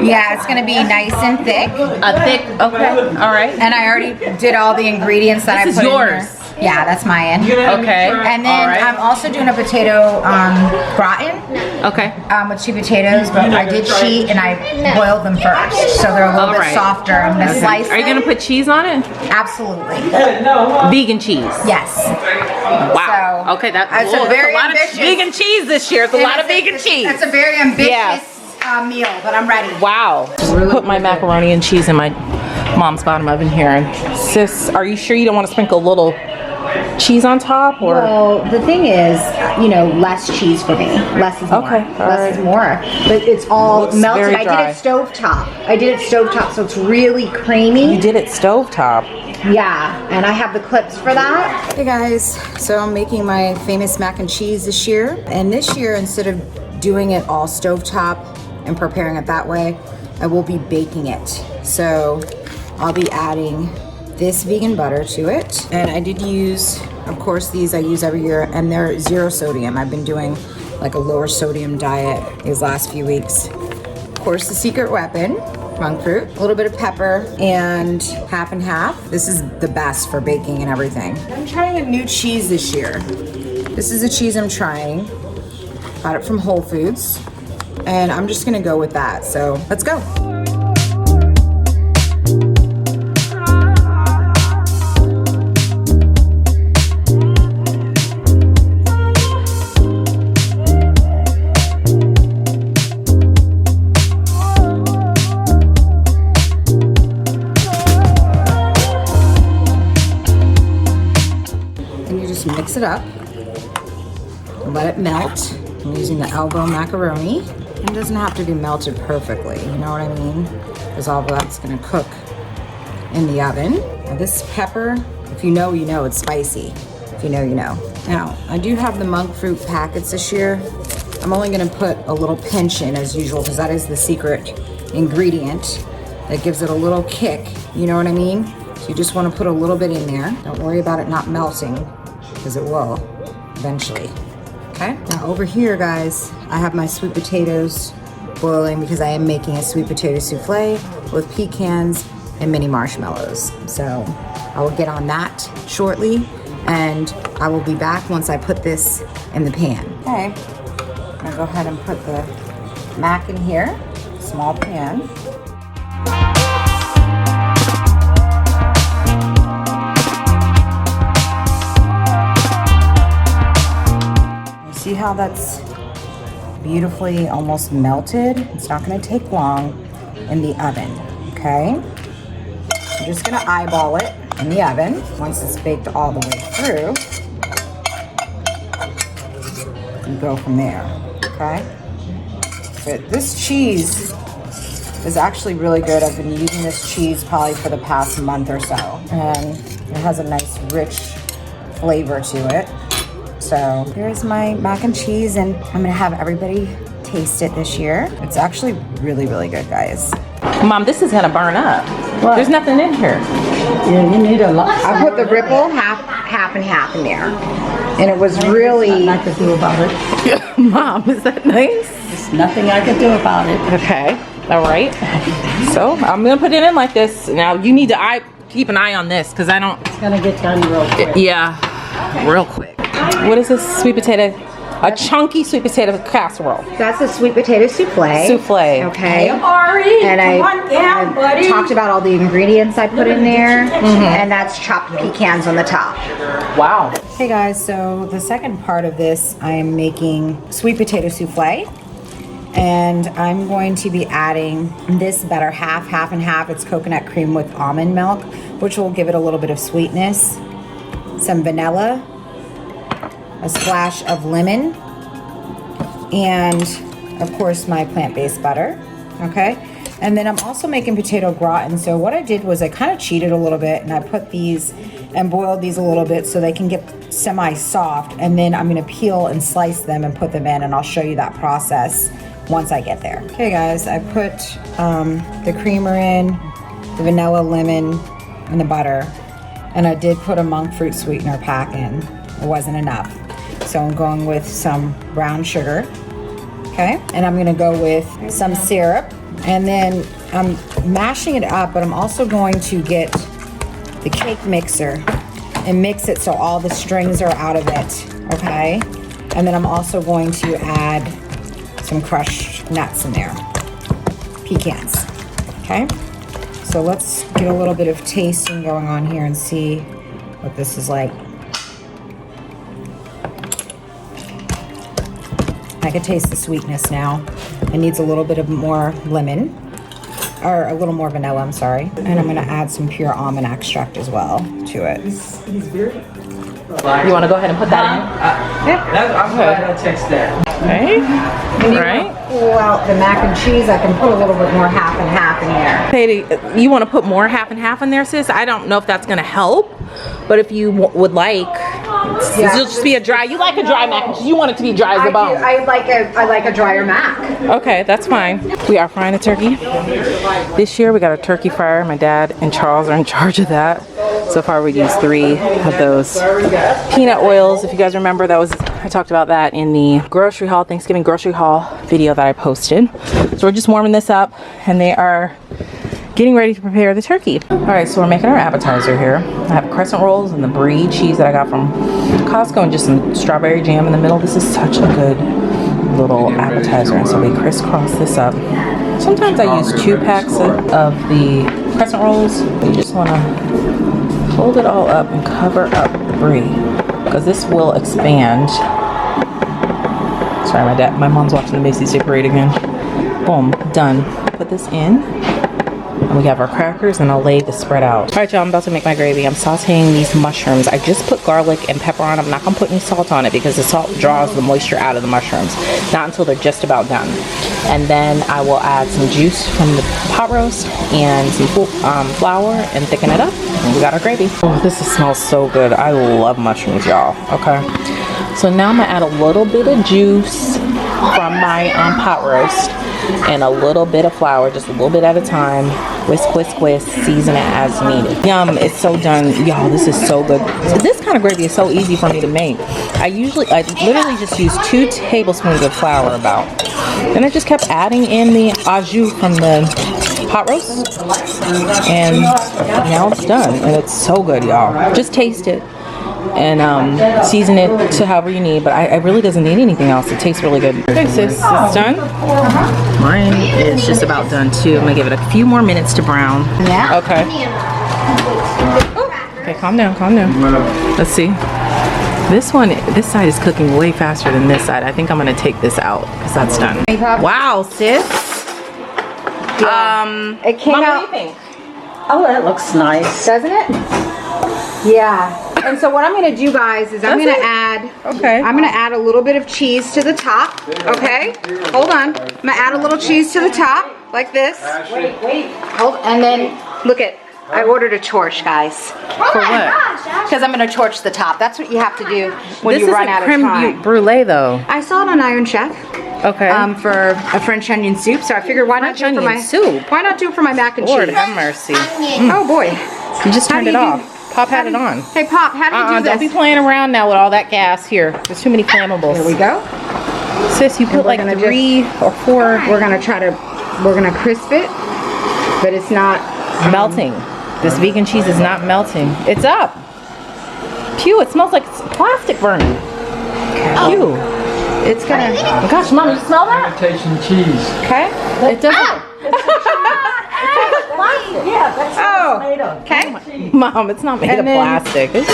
Yeah, it's gonna be nice and thick. A thick, okay, all right. And I already did all the ingredients that This I is put in yours. here. Yeah, that's mine. Okay. And then all right. I'm also doing a potato gratin Okay. with sweet potatoes, but I did cheat and I boiled them first, so they're a little All bit right. softer. I'm gonna slice Are you them. going to put cheese on it? Absolutely. Vegan cheese. Yes. Wow. So, Okay, that's it's a very a lot ambitious- of vegan cheese this year. It's a lot of vegan cheese. It's a very ambitious Yes. meal, but I'm ready. Wow. Put my macaroni and cheese in my mom's bottom oven here. And sis, are you sure you don't want to sprinkle a little cheese on top? Or Well, the thing is, less cheese for me. Less is more. Okay, all Less is more. But it's all Looks melted. very I dry. did it stovetop. So it's really creamy. you did it stovetop. Yeah, and I have the clips for that. Hey guys, so I'm making my famous mac and cheese this year. And this year, instead of doing it all stovetop and preparing it that way, I will be baking it. So I'll be adding this vegan butter to it. And I did use, of course, these I use every year, and they're 0 sodium. I've been doing like a lower sodium diet these last few weeks. Of course, the secret weapon, monk fruit, a little bit of pepper, and half and half. This is the best for baking and everything. I'm trying a new cheese this year. This is the cheese I'm trying. Got it from Whole Foods, and I'm just gonna go with that. So let's go. And you just mix it up and let it melt. I'm using the elbow macaroni. It doesn't have to be melted perfectly, you know what I mean? Because all of that's gonna cook in the oven. Now this pepper, if you know, you know. It's spicy. If you know, you know. Now, I do have the monk fruit packets this year. I'm only gonna put a little pinch in as usual because that is the secret ingredient that gives it a little kick, you know what I mean? So you just wanna put a little bit in there. Don't worry about it not melting because it will eventually. Okay, now over here, guys, I have my sweet potatoes boiling because I am making a sweet potato souffle with pecans and mini marshmallows. So I will get on that shortly, and I will be back once I put this in the pan. Okay, I'm gonna go ahead and put the mac in here, small pan. See how that's beautifully almost melted? It's not gonna take long in the oven, okay? I'm just gonna eyeball it in the oven once it's baked all the way through. And go from there, okay? But this cheese is actually really good. I've been using this cheese probably for the past month or so. And it has a nice rich flavor to it. So here's my mac and cheese, and I'm gonna have everybody taste it this year. It's actually really, really good, guys. Mom, this is gonna burn up. What? There's nothing in here. Yeah, you need a lot. I put the ripple half and half in there, and it was really. Mom, is that nice? Nothing I can do about it. Okay. All right. So I'm gonna put it in like this. Now you need to keep an eye on this because I don't. It's gonna get done real quick. Yeah, real quick. What is this sweet potato? A chunky sweet potato casserole. That's a sweet potato souffle. Souffle. Okay. Ari, And come on down, buddy. talked about all the ingredients I put in there, and that's chopped pecans on the top. Wow. Hey guys, so the second part of this, I am making sweet potato souffle, and I'm going to be adding this batter half and half. It's coconut cream with almond milk, which will give it a little bit of sweetness, some vanilla, a splash of lemon, and of course my plant-based butter. Okay, and then I'm also making potato gratin. So what I did was I kind of cheated a little bit, and I put these and boiled these a little bit so they can get semi-soft, and then I'm gonna peel and slice them and put them in, and I'll show you that process once I get there. Okay guys, I put the creamer in, the vanilla, lemon, and the butter, and I did put a monk fruit sweetener pack in. It wasn't enough. So I'm going with some brown sugar, okay? And I'm gonna go with some syrup, and then I'm mashing it up, but I'm also going to get the cake mixer and mix it so all the strings are out of it, okay? And then I'm also going to add some crushed nuts in there, pecans, okay? So let's get a little bit of tasting going on here and see what this is like. I can taste the sweetness now. It needs a little bit of more lemon, or a little more vanilla, I'm sorry. And I'm gonna add some pure almond extract as well to it. You want to go ahead and put that in? I'm glad I text that. Okay. Right. Pull out the mac and cheese. I can put a little bit more half and half in there. Katie, you want to put more half and half in there, sis? I don't know if that's gonna help, but if you would like, it'll just be a dry. You like a dry mac and cheese? You want it to be dry as a bone? I like a drier mac. Okay, that's fine. We are frying a turkey. This year we got a turkey fryer. My dad and Charles are in charge of that. So far we used 3 of those peanut oils. If you guys remember, I talked about that in the grocery haul, Thanksgiving grocery haul video that I posted. So we're just warming this up, and they are getting ready to prepare the turkey. All right, so we're making our appetizer here. I have crescent rolls and the brie cheese that I got from Costco, and just some strawberry jam in the middle. This is such a good little appetizer. And so we crisscross this up. Sometimes I use 2 packs of the crescent rolls. You just want to fold it all up and cover up the brie, because this will expand. Sorry, my mom's watching the Macy's Day Parade again. Boom, done. Put this in. And we have our crackers, and I'll lay the spread out. All right, y'all, I'm about to make my gravy. I'm sauteing these mushrooms. I just put garlic and pepper on. I'm not gonna put any salt on it because the salt draws the moisture out of the mushrooms. Not until they're just about done. And then I will add some juice from the pot roast and some flour and thicken it up. And we got our gravy. Oh, this smells so good. I love mushrooms, y'all. Okay. So now I'm gonna add a little bit of juice from my pot roast and a little bit of flour, just a little bit at a time. Whisk, whisk, whisk, season it as needed. Yum, it's so done. Y'all, this is so good. This kind of gravy is so easy for me to make. I literally just use 2 tablespoons of flour about. Then I just kept adding in the au jus from the pot roast. And now it's done. And it's so good, y'all. Just taste it. And season it to however you need, but it really doesn't need anything else. It tastes really good. Okay, sis, it's done. Mine is just about done too. I'm gonna give it a few more minutes to brown. Yeah. Okay. Okay, calm down, calm down. Let's see. This side is cooking way faster than this side. I think I'm gonna take this out because that's done. Wow, sis. Yeah. It came Mom, out. what do you think? Oh, that looks nice. Doesn't it? Yeah. And so what I'm gonna do, guys, is I'm gonna add a little bit of cheese to the top. Okay? Hold on. I'm gonna add a little cheese to the top, like this. Wait. Hold, and then look at. I ordered a torch, guys. For what? Because I'm gonna torch the top. That's what you have to do when you run out of time. This is a creme brulee, though. I saw it on Iron Chef. Okay. For a French onion soup. So I figured why not do it for my soup? Why not do it for my mac and Lord cheese? have mercy. Oh boy. You just turned it off. Pop had it do- on. Hey Pop, how do you do this? Don't be playing around now with all that gas here. There's too many flammables. There we go. Sis, you put like gonna 3 or 4 We're gonna crisp it, but it's not melting. This vegan cheese is not melting. It's up. Pew, it smells like plastic burning. Pew. It's gonna. Oh gosh, Mom, you smell that? Imitation cheese. Okay. It doesn't. Yeah, that's what Oh, it's made of. okay. Mom, it's not made of And then- plastic. It's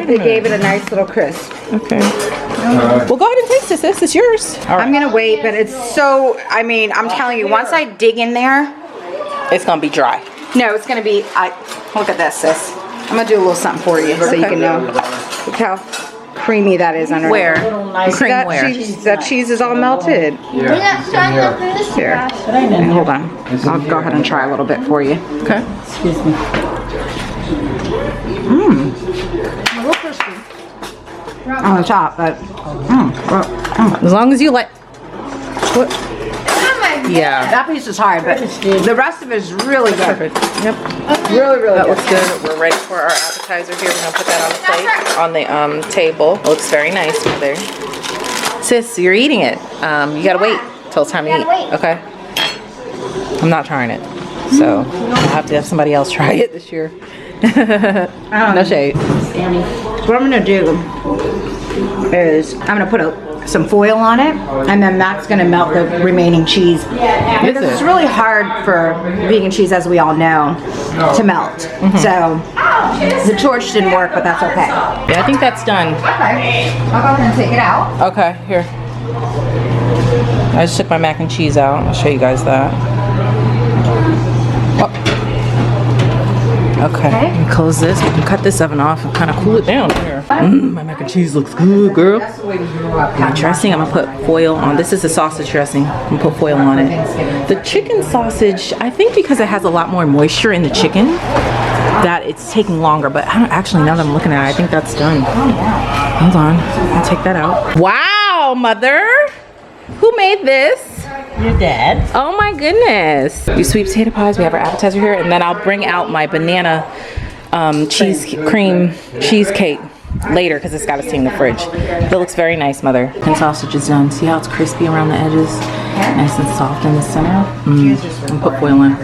They gave it a nice little crisp. okay. Well, go ahead and taste this. This is yours. All right. I'm gonna wait, but it's so. I mean, I'm telling you, once I dig in there, It's gonna be dry. no, it's gonna be. Look at this, sis. I'm gonna do a little something for you so you can know. Look how creamy that is underneath. Where? See Cream that where? cheese, that cheese is all melted. We're not starting up in this Here. grass. And hold on. I'll go ahead and try a little bit for you. Okay. Excuse me. On the top, but. As long as you let. Yeah. That piece is hard, but the rest of it is really good. Perfect. Yep. Really, really That good. looks good. We're ready for our appetizer here. We're gonna put that on the plate, on the table. It looks very nice over there. Sis, you're eating it. You gotta wait till it's time to eat. wait. Okay. I'm not trying it, so I'll have to have somebody else try it this year. No shade. What I'm gonna do is I'm gonna put some foil on it, and then that's gonna melt the remaining cheese. Because it's really hard for vegan cheese, as we all know, to melt. So the torch didn't work, but that's okay. Yeah, I think that's done. Okay, I'll go ahead and take it out. Okay, here. I just took my mac and cheese out. I'll show you guys that. Oh. Okay, let me close this. We can cut this oven off and kind of cool it down here. My mac and cheese looks good, girl. My dressing, I'm gonna put foil on. This is the sausage dressing. I'm gonna put foil on it. The chicken sausage, I think because it has a lot more moisture in the chicken, that it's taking longer. But I don't, actually, now that I'm looking at it, I think that's done. Hold on, I'll take that out. Wow, Mother, who made this? Your dad. Oh my goodness. These sweet potato pies, we have our appetizer here, and then I'll bring out my banana cream cheesecake later because it's got to stay in the fridge. That looks very nice, Mother. And sausage is done. See how it's crispy around the edges? Nice and soft in the center. And put foil in.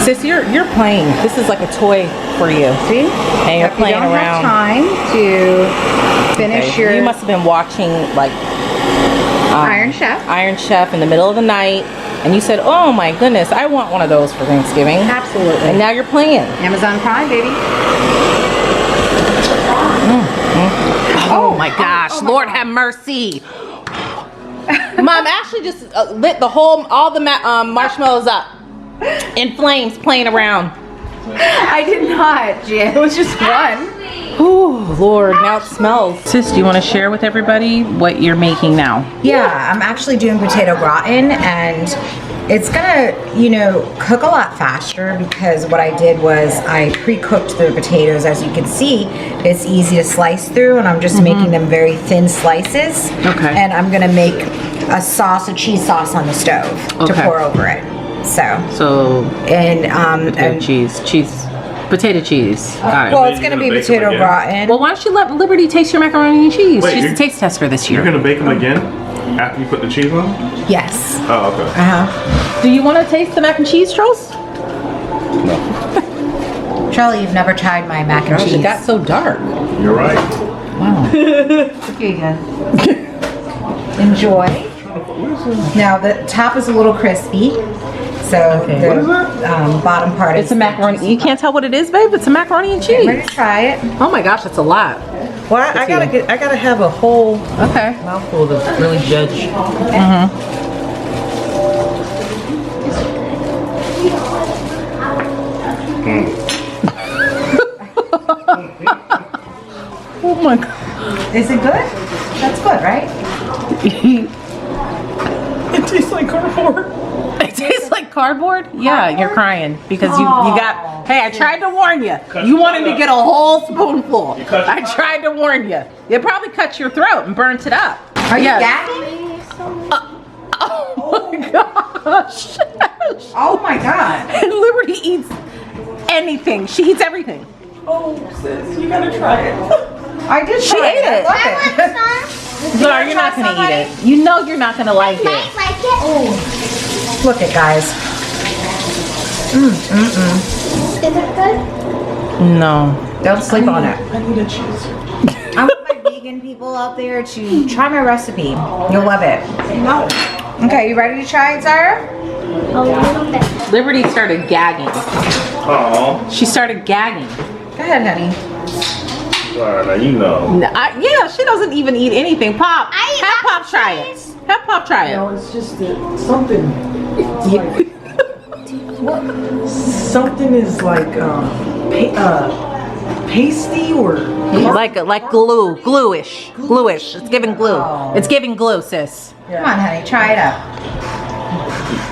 Sis, you're playing. This is like a toy for you. See? And you're If playing you don't around. have time to finish Okay, your you must have been watching like Iron Chef. Iron Chef in the middle of the night, and you said, oh my goodness, I want one of those for Thanksgiving. Absolutely. And now you're playing. Amazon Prime, baby. Oh my gosh, Lord have mercy. Mom actually just lit all the marshmallows up in flames playing around. I did not, Jen. It was just one. Ooh, Lord, now it smells. Sis, do you want to share with everybody what you're making now? Yeah, I'm actually doing potato gratin, and it's gonna, cook a lot faster because what I did was I pre-cooked the potatoes. As you can see, it's easy to slice through, and I'm just making them very thin slices. Okay. And I'm gonna make a cheese sauce on the stove to Okay. pour over it. So, And and potato cheese. Got it. well, it's gonna be bake 'em potato again? gratin. Well, why don't you let Liberty taste your macaroni and cheese? Wait, She's you're- a taste tester this You're year. gonna bake them again after you put the cheese on? Yes. Oh, okay. Uh-huh. Do you want to taste the mac and cheese, Charles? Charlie, you've never tried my mac and cheese. It got so dark. You're right. Okay, again. Enjoy. Now the top is a little crispy, so the What is that? bottom part is. It's a macaroni. You can't tell what it is, babe. It's a macaroni and Ready cheese. to try it? Oh my gosh, that's a lot. Well, I gotta have a whole Okay. mouthful to really judge. Oh my god. Is it good? That's good, right? It tastes like cardboard. It tastes like cardboard? Yeah, you're crying because you got. Hey, I tried to warn you. You wanted to get a whole spoonful. I tried to warn you. It probably cut your throat and burnt it up. Are you Yes. gagging? Oh my gosh. Oh my god. And Liberty eats anything. She eats everything. Oh, sis, you gotta try it. I did She try ate it. I love it. Zara, you're not gonna eat it. You know you're not gonna like Might it. like it. Look it, guys. Is it good? No. Don't sleep on it. I need a cheese. I want my vegan people out there to try my recipe. You'll love it. No. Okay, you ready to try it, Zara? A little bit. Liberty started gagging. Oh, She started gagging. Go ahead, honey. sorry, now you know. Yeah, she doesn't even eat anything. Pop, I eat have Pop mac try and it. cheese. Have Pop try it. No, it's just that something. Something is like pasty or Like gluish. It's giving glue. It's giving glue, sis. Come on, honey, try it up.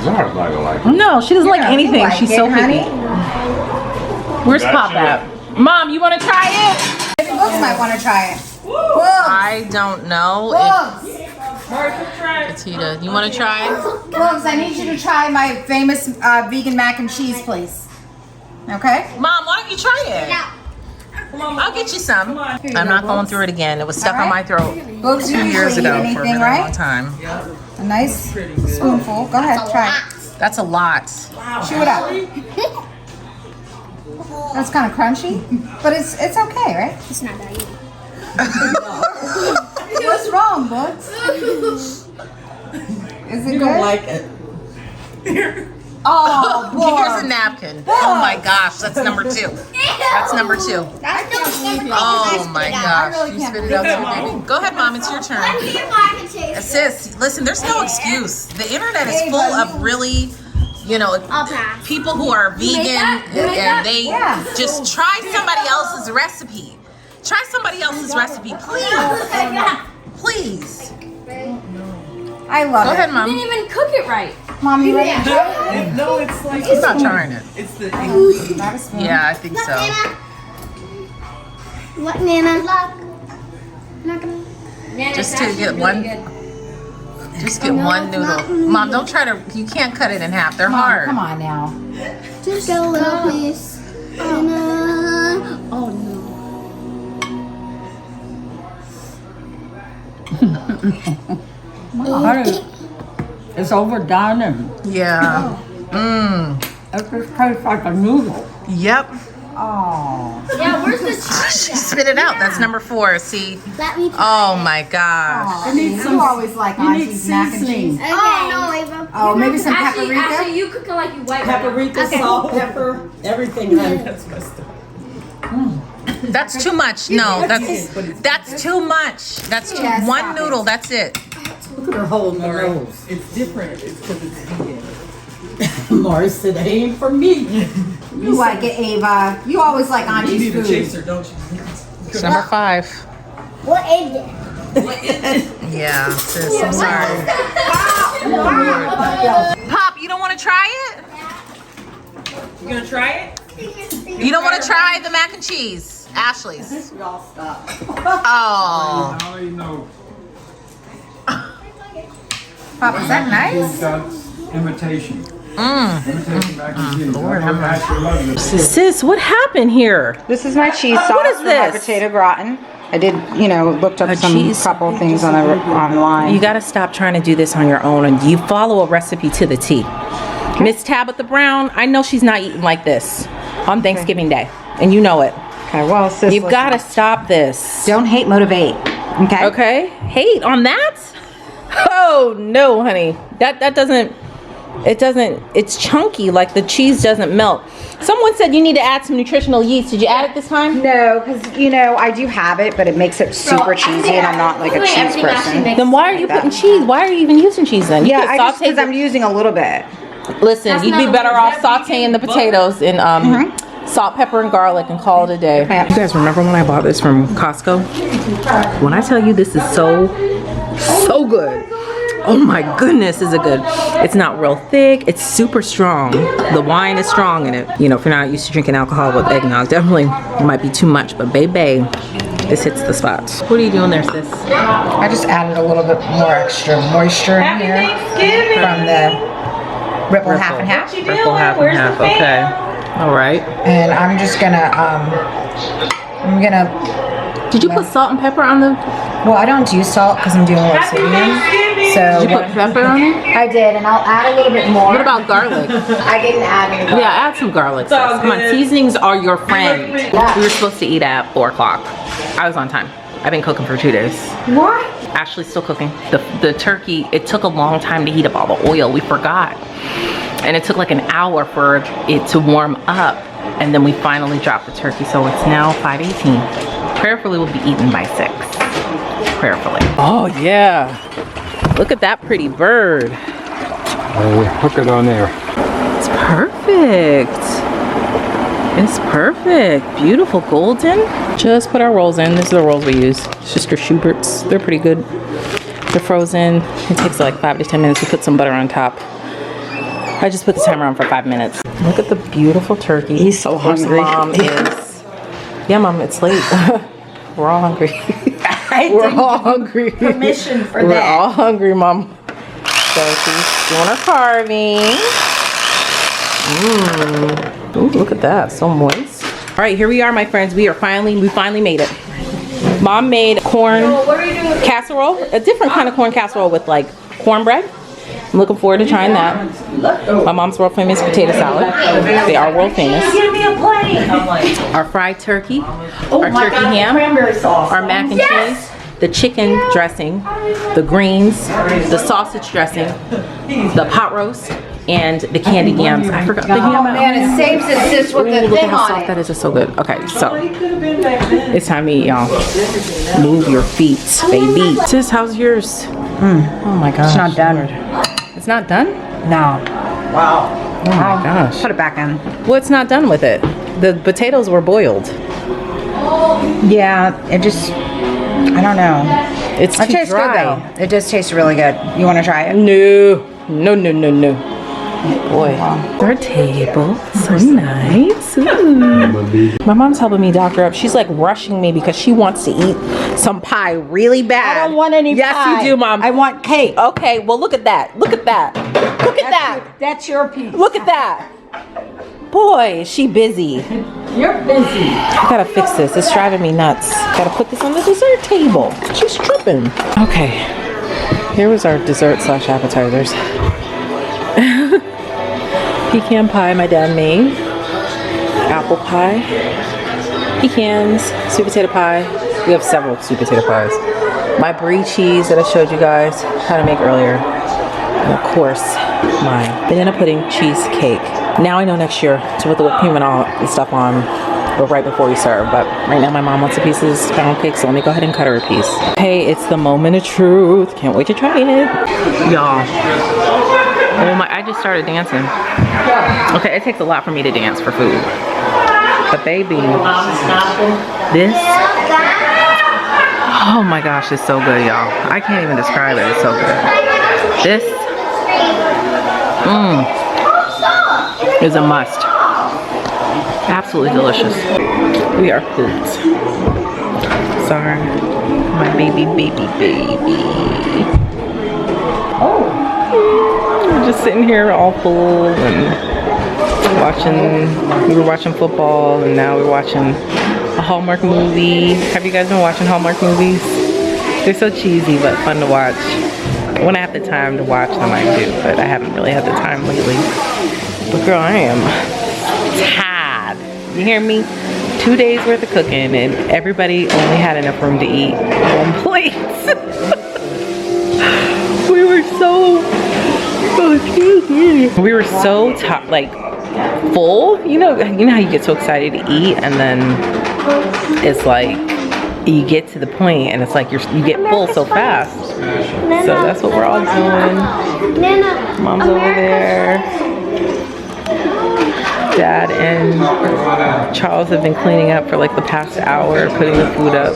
Zara's not gonna like it. No, she doesn't like Yeah, you anything. like She's it, so honey. picky. Where's Pop Gotcha. at? Mom, you want to try it? Maybe Boogs might want to try it. Boogs! I don't know. Boogs! Tita, you want to try it? Boogs, I need you to try my famous vegan mac and cheese, please. Okay? Mom, why don't you try it? I'll get you some. I'm not going through it again. It was stuck on my throat Boogs, you 2 years usually eat ago for a anything, really long right? time. A nice spoonful. Go ahead, try it. That's a lot. Chew it up. That's kind of crunchy, but it's okay, right? It's not that easy. What's wrong, Boogs? Is it you good? don't like it. Oh, Here's a Boogs. napkin. Oh my gosh, that's number 2. That's number 2. That's the Oh my gosh, really you can't spit it out to me, baby. Go ahead, Mom, it's your turn. Sis, listen, there's no excuse. The internet is full of really, you know, I'll pass. people who are vegan that? You made and that? they Yeah. just try somebody else's recipe. Try somebody else's recipe, please. Please. I love Go it. ahead, Mom. even cook it right. Mom, you ready to try it? No, it's like I'm not trying it. it's the Grab a spoon. Yeah, I think so. What, Nana? Not gonna. Just to get one. Just get one noodle. Mom, don't try to. You can't cut it in half. They're Mom, hard. come on now. Just get a little piece. Oh no. It's overdone and Yeah. it just tastes like a noodle. Yep. Oh. Yeah, where's the cheese? Spit it out. That's number 4. See. Let me. Oh my gosh. You always like You need Auntie's mac and seasoning. cheese. Oh no, Ava. Oh, maybe some paprika? Actually, you cook it like you white. Paprika, salt, pepper, everything, honey. that's messed up. That's too much. No, that's too much. That's too. Yeah, One stop it. noodle. That's it. Look at her holding her nose. It's different. It's because it's vegan. Morris said, "It ain't for me." You like it, Ava. You always like You Auntie's need a food. chaser, don't you? It's number 5. What is it? Yeah, sis. I'm sorry. Pop, you don't want to try it? You gonna try it? You don't want to try the mac and cheese? Ashley's. Y'all stop. Oh. I already know Papa, is that nice? that's imitation. Imitation mac and cheese. Lord, I actually love this. Sis, what happened here? This is my cheese sauce. What is for my this? potato gratin. I did, looked up some cheese- couple things online. You got to stop trying to do this on your own, and you follow a recipe to the T. Miss Tabitha Brown, I know she's not eating like this on Thanksgiving Day, and you know it. Okay, well, sis, You've got to stop this. don't hate, motivate. Okay. Okay? Hate on that? Oh, no, honey. That doesn't, it's chunky, like the cheese doesn't melt. Someone said you need to add some nutritional yeast. Did you add it this time? No, because I do have it, but it makes it super cheesy, and I'm not like a cheese person. Then why are you putting cheese? Why are you even using cheese then? You Yeah, could I just saute because I'm using a little bit. Listen, you'd be better off sauteing the potatoes in salt, pepper, and garlic and call it a day. Yeah. You guys remember when I bought this from Costco? When I tell you this is so good. Oh my goodness, is it good. It's not real thick. It's super strong. The wine is strong in it. If you're not used to drinking alcohol with eggnog, definitely might be too much. But baby, this hits the spot. What are you doing there, sis? I just added a little bit more extra moisture in here from the Ripple half and half. Purple half and half. Okay. All right. And I'm just gonna Did you put salt and pepper on the? Well, I don't do salt because I'm doing a little sodium. So Did you put pepper on it? I did, and I'll add a little bit more. What about garlic? I didn't add any garlic. Yeah, add some garlic. all Come on, good. seasonings are your friend. Yeah. We were supposed to eat at 4 o'clock. I was on time. I've been cooking for 2 days. What? Ashley's still cooking. The turkey, it took a long time to heat up all the oil. We forgot. And it took like an hour for it to warm up. And then we finally dropped the turkey. So it's now 5:18. Prayerfully, we'll be eaten by 6. Prayerfully. Oh, yeah. Look at that pretty bird. Hook it on there. It's perfect. It's perfect. Beautiful golden. Just put our rolls in. These are the rolls we use. Sister Schubert's. They're pretty good. They're frozen. It takes like 5 to 10 minutes. We put some butter on top. I just put the timer on for 5 minutes. Look at the beautiful turkey. He's so hungry. Mom is. Yeah, Mom, it's late. We're all hungry. We're all hungry. Permission for We're that. all hungry, Mom. So she's doing her carving. Ooh, look at that, so moist. All right, here we are, my friends. We finally made it. Mom made corn casserole, a different kind of corn casserole with like cornbread. I'm looking forward to trying that. My mom's world famous potato salad. They are world famous. Our fried turkey, our turkey ham, our mac and cheese, the chicken dressing, the greens, the sausage dressing, the pot roast, and the candied yams. I forgot the ham. Oh man, it saves it just with the Look at thing how on soft it. that is. It's so good. Okay, so it's time to eat, y'all. Move your feet, baby. Sis, how's yours? Oh my gosh. It's not done. It's not done? No. Oh my gosh. Put it back in. Well, it's not done with it. The potatoes were boiled. Yeah, it just, I don't know. It's too It tastes dry. good though. It does taste really good. You want to try it? No. Boy, our table, so nice. Ooh. My mom's helping me doctor up. She's like rushing me because she wants to eat some pie really bad. I don't want any yes, pie. Yes, you do, Mom. I want cake. Okay, well look at that. Look at that. Look at that. That's your piece. Look at that. Boy, is she busy. You're busy. I gotta fix this. It's driving me nuts. Gotta put this on the dessert table. She's tripping. Okay, here was our dessert / appetizers. Pecan pie my dad made. Apple pie. Pecans. Sweet potato pie. We have several sweet potato pies. My brie cheese that I showed you guys how to make earlier. And of course, my banana pudding cheesecake. Now I know next year to put the whipped cream and all the stuff on, but right before we serve. But right now my mom wants a piece of this pound cake, so let me go ahead and cut her a piece. Hey, it's the moment of truth. Can't wait to try it. Y'all. Oh my, I just started dancing. Okay, it takes a lot for me to dance for food. But baby, this, oh my gosh, it's so good, y'all. I can't even describe it, it's so good. This, is a must. Absolutely delicious. We are hooked. Sorry, my baby. We're just sitting here all full and we were watching football, and now we're watching a Hallmark movie. Have you guys been watching Hallmark movies? They're so cheesy but fun to watch. When I have the time to watch them, I do, but I haven't really had the time lately. But girl, I am tired. You hear me? 2 days worth of cooking, and everybody only had enough room to eat 1 plate. We were so, we were so like full. You know how you get so excited to eat, and then it's like you get to the point and it's like you get full so fast. So that's what we're all doing. Mom's over there. Dad and Charles have been cleaning up for like the past hour, putting the food up,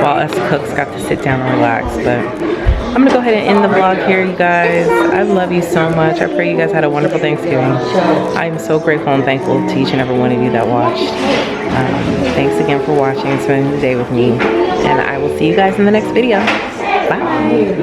while us cooks got to sit down and relax. But I'm gonna go ahead and end the vlog here, you guys. I love you so much. I pray you guys had a wonderful Thanksgiving. I am so grateful and thankful to each and every one of you that watched. Thanks again for watching and spending the day with me. And I will see you guys in the next video. Bye.